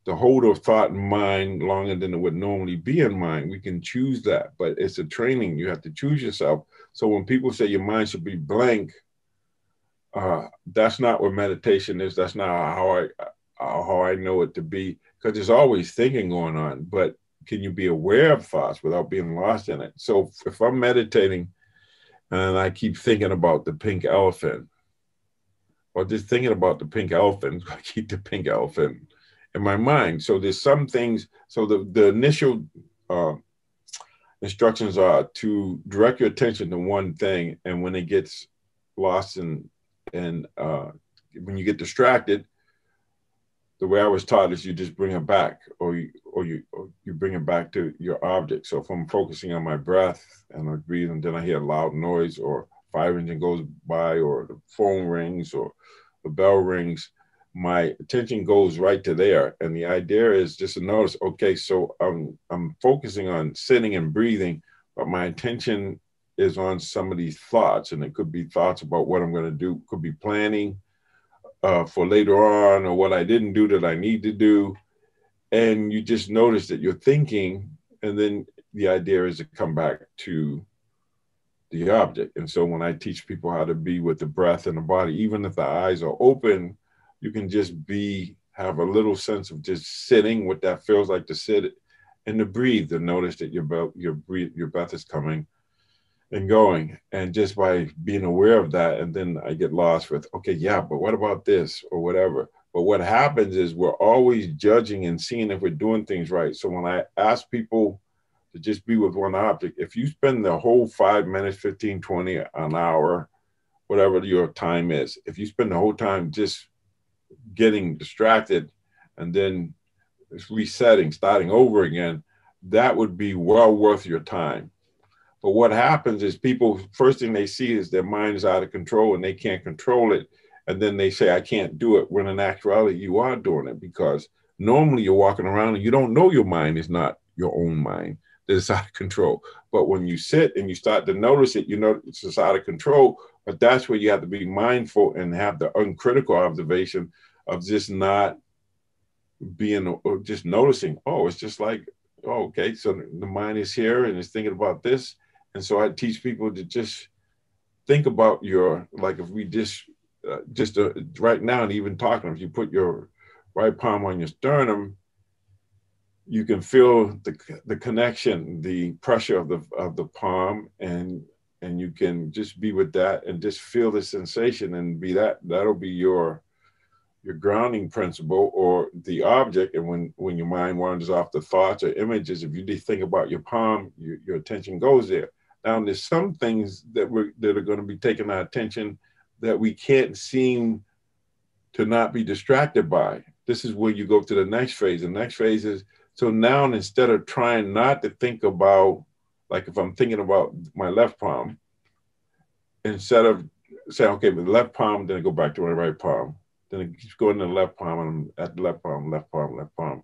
to hold a thought in mind longer than it would normally be in mind. We can choose that, but it's a training. You have to choose yourself. So when people say your mind should be blank, that's not what meditation is. That's not how I know it to be, because there's always thinking going on, but can you be aware of thoughts without being lost in it? So if I'm meditating and I keep thinking about the pink elephant, or just thinking about the pink elephant, I keep the pink elephant in my mind. So there's some things, so the initial instructions are to direct your attention to one thing, and when it gets lost and when you get distracted, the way I was taught is you just bring it back, or you bring it back to your object. So if I'm focusing on my breath and I breathe, and then I hear a loud noise, or fire engine goes by, or the phone rings, or the bell rings, my attention goes right to there. And the idea is just to notice, okay, so I'm focusing on sitting and breathing, but my attention is on some of these thoughts, and it could be thoughts about what I'm going to do, could be planning for later on, or what I didn't do that I need to do. And you just notice that you're thinking, and then the idea is to come back to the object. And so when I teach people how to be with the breath and the body, even if the eyes are open, you can just have a little sense of just sitting, what that feels like to sit, and to breathe, and notice that your breath is coming and going. And just by being aware of that, and then I get lost with, okay, yeah, but what about this or whatever? But what happens is we're always judging and seeing if we're doing things right. So when I ask people to just be with one object, if you spend the whole 5 minutes, 15, 20, an hour, whatever your time is, if you spend the whole time just getting distracted and then resetting, starting over again, that would be well worth your time. But what happens is people, first thing they see is their mind is out of control and they can't control it. And then they say, I can't do it, when in actuality, you are doing it, because normally you're walking around and you don't know your mind is not your own mind, that it's out of control. But when you sit and you start to notice it, you know it's just out of control. But that's where you have to be mindful and have the uncritical observation of just not being, or just noticing, oh, it's just like, oh, okay, so the mind is here and it's thinking about this. And so I teach people to just think about like if we just right now, and even talking, if you put your right palm on your sternum, you can feel the connection, the pressure of the palm, and you can just be with that and just feel the sensation, and that'll be your grounding principle, or the object. And when your mind wanders off the thoughts or images, if you just think about your palm, your attention goes there. Now, there's some things that are going to be taking our attention that we can't seem to not be distracted by. This is where you go to the next phase. The next phase is, so now instead of trying not to think about, like if I'm thinking about my left palm, instead of saying, okay, with the left palm, then I go back to my right palm. Then it keeps going to the left palm, and I'm at the left palm, left palm, left palm.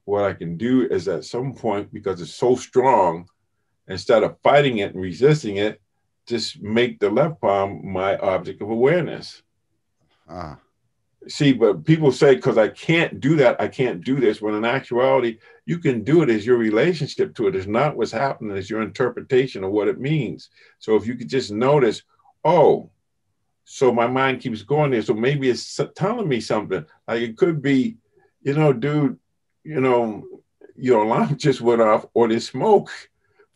What I can do is at some point, because it's so strong, instead of fighting it and resisting it, just make the left palm my object of awareness. See, but people say, because I can't do that, I can't do this, when in actuality, you can do it. As your relationship to it is not what's happening, it's your interpretation of what it means. So if you could just notice, oh, so my mind keeps going there, so maybe it's telling me something. Like it could be, dude, your alarm just went off, or there's smoke.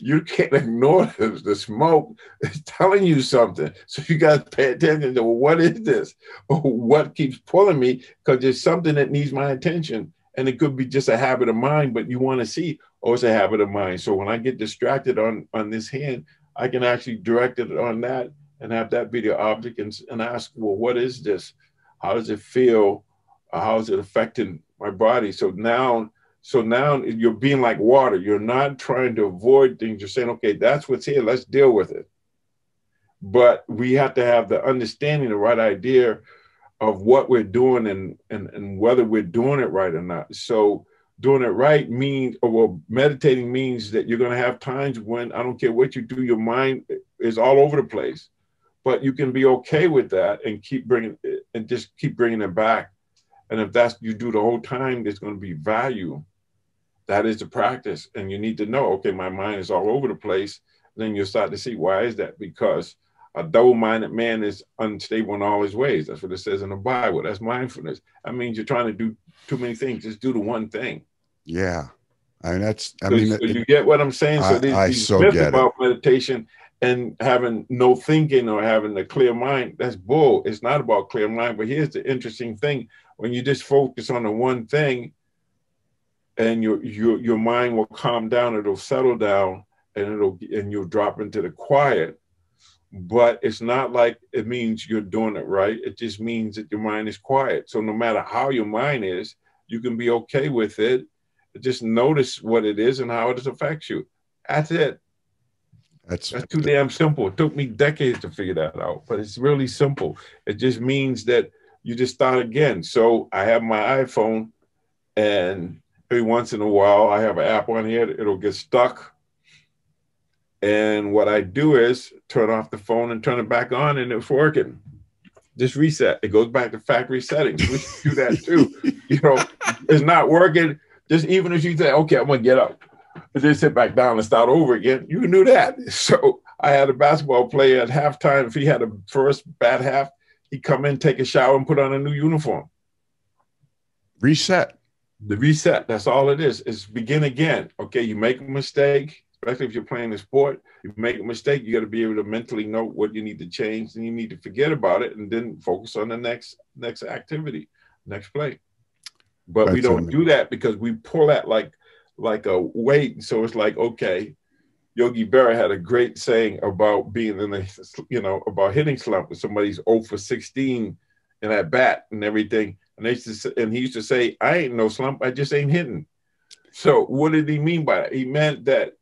You can't ignore the smoke. It's telling you something. So you got to pay attention to, well, what is this? Or what keeps pulling me? Because there's something that needs my attention. And it could be just a habit of mind, but you want to see, oh, it's a habit of mind. So when I get distracted on this hand, I can actually direct it on that and have that be the object, and ask, well, what is this? How does it feel? How is it affecting my body? So now you're being like water. You're not trying to avoid things. You're saying, okay, that's what's here. Let's deal with it. But we have to have the understanding, the right idea of what we're doing, and whether we're doing it right or not. So doing it right means, meditating means that you're going to have times when, I don't care what you do, your mind is all over the place. But you can be okay with that and just keep bringing it back. And if that's you do the whole time, there's going to be value. That is the practice. And you need to know, okay, my mind is all over the place. Then you'll start to see, why is that? Because a double-minded man is unstable in all his ways. That's what it says in the Bible. That's mindfulness. That means you're trying to do too many things. Just do the one thing. Yeah. I mean, so you get what I'm saying? So these myths about meditation and having no thinking or having a clear mind, that's bull. It's not about clear mind. But here's the interesting thing. When you just focus on the one thing, and your mind will calm down, it'll settle down, and you'll drop into the quiet. But it's not like it means you're doing it right. It just means that your mind is quiet. So no matter how your mind is, You can be okay with it. Just notice what it is and how it affects you. That's it. That's That's too damn simple. It took me decades to figure that out, but it's really simple. It just means that you just start again. So I have my iPhone, and every once in a while I have an app on here, it'll get stuck. And what I do is turn off the phone and turn it back on, and it's working. Just reset. It goes back to factory settings. We should do that too. You know, it's not working. Just even if you say, okay, I'm gonna get up, but then sit back down and start over again, you can do that. So I had a basketball player at halftime. If he had a first bad half, he'd come in, take a shower, and put on a new uniform. Reset. The reset, that's all it is. It's begin again. Okay, you make a mistake, especially if you're playing a sport, you make a mistake, you got to be able to mentally know what you need to change, and you need to forget about it and then focus on the next activity, next play. But we don't do that because we pull that like a weight. So it's like, okay, Yogi Berra had a great saying about being in the, about hitting slump. If somebody's 0 for 16 in that bat and everything. And he used to say, I ain't no slump, I just ain't hitting. So what did he mean by that? He meant that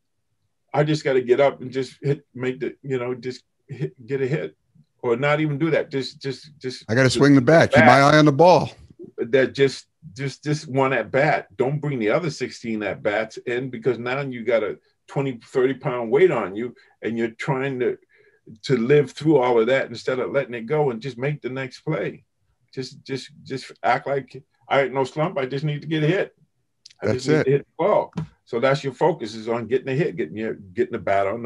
I just got to get up and just get a hit, or not even do that. Just I got to swing the bat, keep my eye on the ball. That just one at bat. Don't bring the other 16 at bats in, because now you got a 20, 30 pound weight on you, and you're trying to live through all of that instead of letting it go and just make the next play. Just act like I ain't no slump. I just need to get a hit. I just need to hit the ball. So that's your focus, is on getting a hit, getting the bat on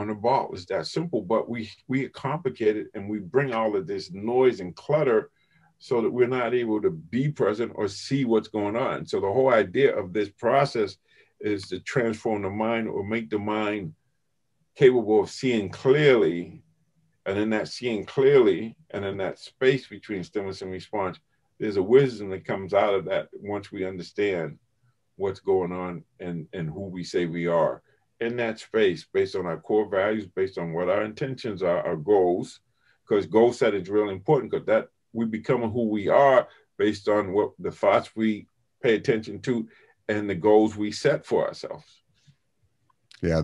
the ball. It's that simple. But we complicate it, and we bring all of this noise and clutter so that we're not able to be present or see what's going on. So the whole idea of this process is to transform the mind, or make the mind capable of seeing clearly. And in that seeing clearly, and in that space between stimulus and response, there's a wisdom that comes out of that once we understand what's going on and who we say we are. In that space, based on our core values, based on what our intentions are, our goals, because goal setting is really important, because that we become who we are based on what the thoughts we pay attention to and the goals we set for ourselves. Yeah,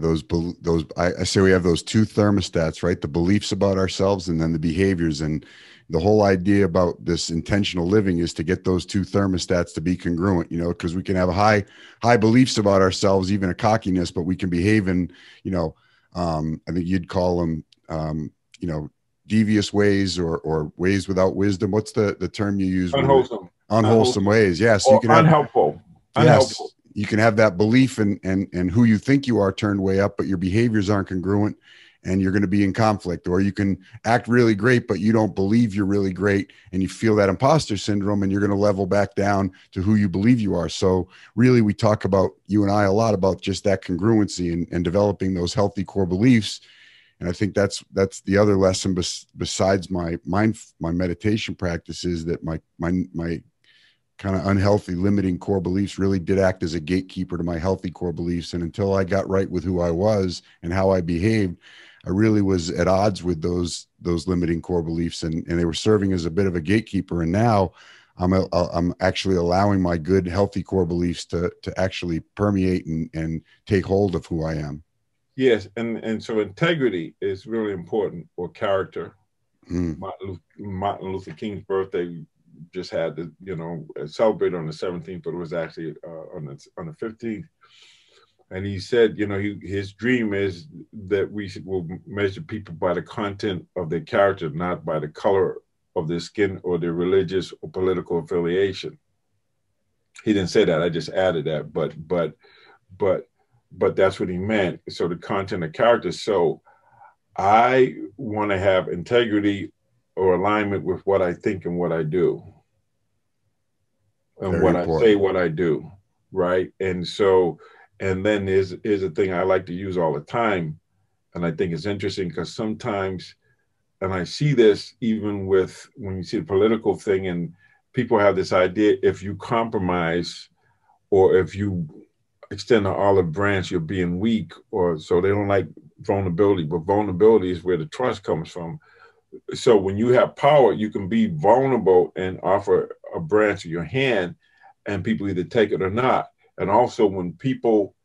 I say we have those two thermostats, right? The beliefs about ourselves and then the behaviors. And the whole idea about this intentional living is to get those two thermostats to be congruent, because we can have high beliefs about ourselves, even a cockiness, but we can behave in, I think you'd call them, devious ways or ways without wisdom. What's the term you use? Unwholesome ways. Yeah. So you can have unhelpful. Yes. You can have that belief and who you think you are turned way up, but your behaviors aren't congruent, and you're going to be in conflict. Or you can act really great, but you don't believe you're really great, and you feel that imposter syndrome, and you're going to level back down to who you believe you are. So really, we talk about, you and I, a lot about just that congruency and developing those healthy core beliefs. And I think that's the other lesson besides my meditation practices, that my kind of unhealthy limiting core beliefs really did act as a gatekeeper to my healthy core beliefs. And until I got right with who I was and how I behaved, I really was at odds with those limiting core beliefs, and they were serving as a bit of a gatekeeper. And now I'm actually allowing my good, healthy core beliefs to actually permeate and take hold of who I am. Yes. And so integrity is really important, or character. Martin Luther King's birthday just had to, celebrate on the 17th, but it was actually on the 15th. And he said, his dream is that will measure people by the content of their character, not by the color of their skin or their religious or political affiliation. He didn't say that. I just added that, but that's what he meant. So the content of character. So I want to have integrity or alignment with what I think and what I do. And what I say, what I do, right? And so, and then is a thing I like to use all the time. And I think it's interesting because sometimes, and I see this even with when you see the political thing, and people have this idea, if you compromise or if you extend the olive branch, you're being weak, or so they don't like vulnerability, but vulnerability is where the trust comes from. So when you have power, you can be vulnerable and offer a branch of your hand, and people either take it or not. And also when people,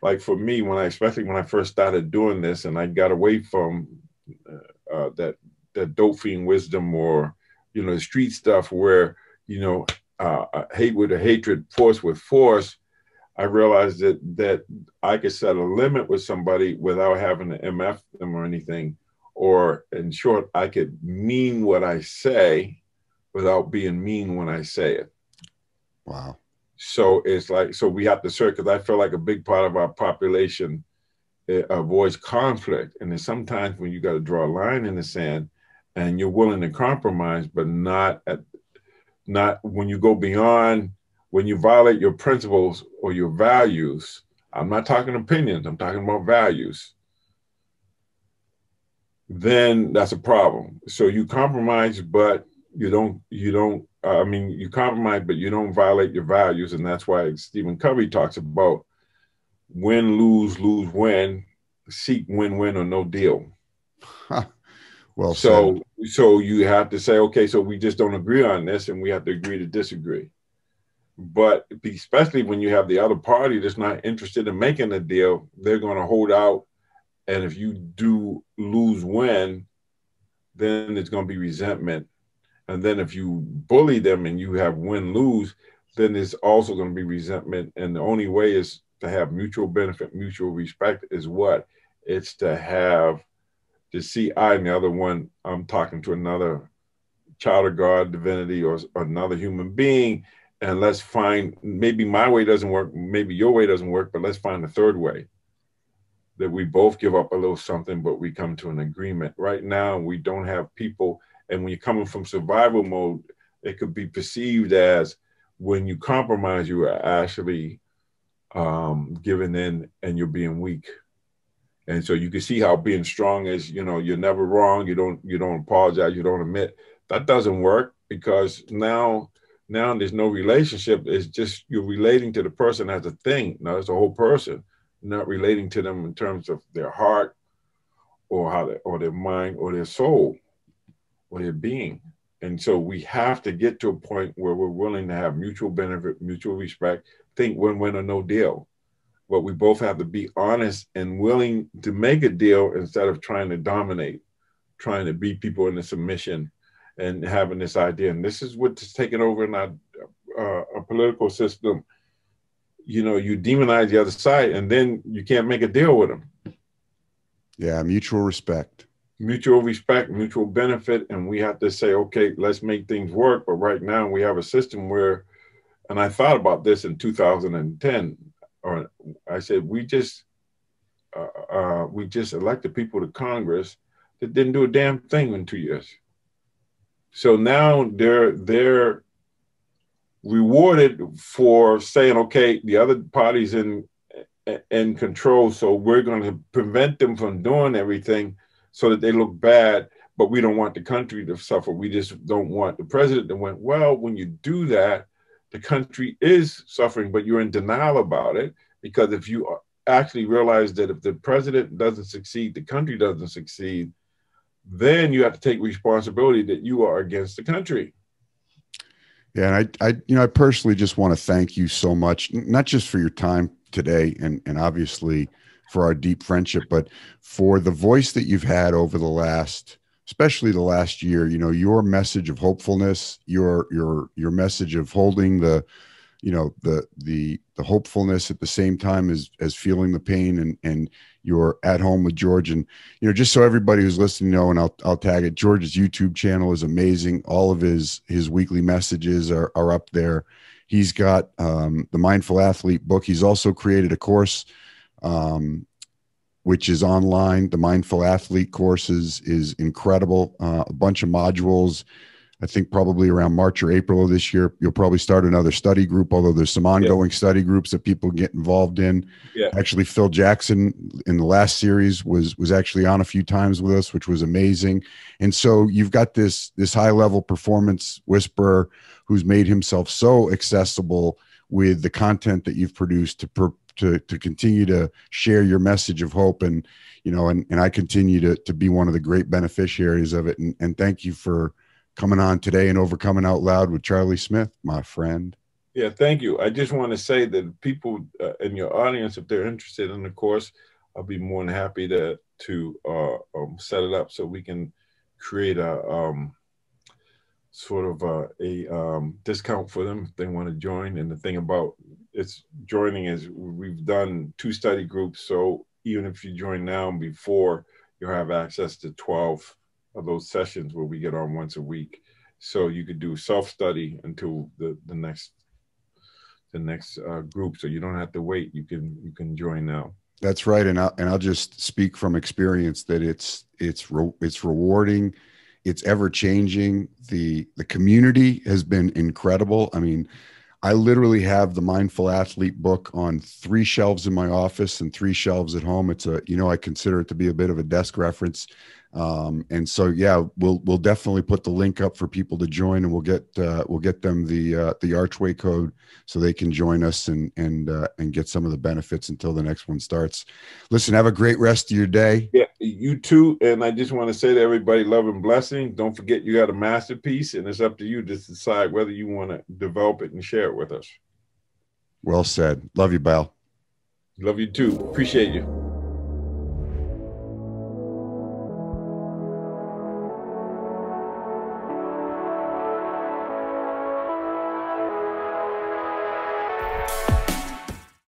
like for me, especially when I first started doing this and I got away from that dope fiend wisdom, or, the street stuff where, hate with a hatred, force with force, I realized that I could set a limit with somebody without having to MF them or anything. Or in short, I could mean what I say without being mean when I say it. Wow. So it's like, so we have to search, because I feel like a big part of our population avoids conflict. And then sometimes when you got to draw a line in the sand and you're willing to compromise, but not when you go beyond, when you violate your principles or your values. I'm not talking opinions, I'm talking about values. Then that's a problem. So you compromise, but you compromise, but you don't violate your values. And that's why Stephen Covey talks about win, lose, lose, win, seek win-win or no deal. Well said. So you have to say, okay, so we just don't agree on this and we have to agree to disagree. But especially when you have the other party that's not interested in making a deal, they're going to hold out. And if you do lose win, then it's going to be resentment. And then if you bully them and you have win-lose, then there's also going to be resentment. And the only way is to have mutual benefit, mutual respect is what? It's to see I and the other one, I'm talking to another child of God, divinity, or another human being. And let's find, maybe my way doesn't work, maybe your way doesn't work, but let's find a third way that we both give up a little something, but we come to an agreement. Right now, we don't have people. And when you're coming from survival mode, it could be perceived as when you compromise, you are actually giving in and you're being weak. And so you can see how being strong is, you're never wrong. You don't apologize. You don't admit. That doesn't work, because now there's no relationship. It's just you're relating to the person as a thing. Now it's a whole person, not relating to them in terms of their heart or their mind or their soul or their being. And so we have to get to a point where we're willing to have mutual benefit, mutual respect, think win-win or no deal. But we both have to be honest and willing to make a deal instead of trying to dominate, trying to beat people into submission and having this idea. And this is what's taken over in our political system. You demonize the other side and then you can't make a deal with them. Yeah, mutual respect. Mutual respect, mutual benefit. And we have to say, okay, let's make things work. But right now we have a system where, and I thought about this in 2010, or I said, we just elected people to Congress that didn't do a damn thing in 2 years. So now they're rewarded for saying, okay, the other party's in control, so we're going to prevent them from doing everything so that they look bad, but we don't want the country to suffer. We just don't want the president to win. Well, when you do that, the country is suffering, but you're in denial about it, because if you actually realize that if the president doesn't succeed, the country doesn't succeed, then you have to take responsibility that you are against the country. Yeah, and I personally just want to thank you so much, not just for your time today and obviously for our deep friendship, but for the voice that you've had over especially the last year. Your message of hopefulness, your message of holding the hopefulness at the same time as feeling the pain, and you're at home with George. And just so everybody who's listening and I'll tag it, George's YouTube channel is amazing. All of his weekly messages are up there. He's got the Mindful Athlete book. He's also created a course which is online. The Mindful Athlete course is incredible. A bunch of modules. I think probably around March or April of this year, you'll probably start another study group, although there's some ongoing study groups that people get involved in. Yeah. Actually, Phil Jackson in the last series was actually on a few times with us, which was amazing. And so you've got this high-level performance whisperer who's made himself so accessible with the content that you've produced to continue to share your message of hope. And, and I continue to be one of the great beneficiaries of it. And thank you for coming on today and overcoming out loud with Charlie Smith, my friend. Yeah, thank you. I just want to say that people in your audience, if they're interested in the course, I'll be more than happy to set it up so we can create a sort of a discount for them if they want to join. And the thing about it's joining is we've done 2 study groups, so even if you join now and before, you'll have access to 12 of those sessions where we get on once a week. So you could do self-study until the next group, so you don't have to wait. You can join now. That's right, and I'll just speak from experience that it's rewarding, it's ever changing. The community has been incredible. I mean, I literally have the Mindful Athlete book on 3 shelves in my office and 3 shelves at home. It's a, you know, I consider it to be a bit of a desk reference. And so, yeah, we'll definitely put the link up for people to join, and we'll get them the Archway code so they can join us and get some of the benefits until the next one starts. Listen, have a great rest of your day. Yeah, you too. And I just want to say to everybody, love and blessing. Don't forget you got a masterpiece, and it's up to you to decide whether you want to develop it and share it with us. Well said. Love you, Bal. Love you too. Appreciate you.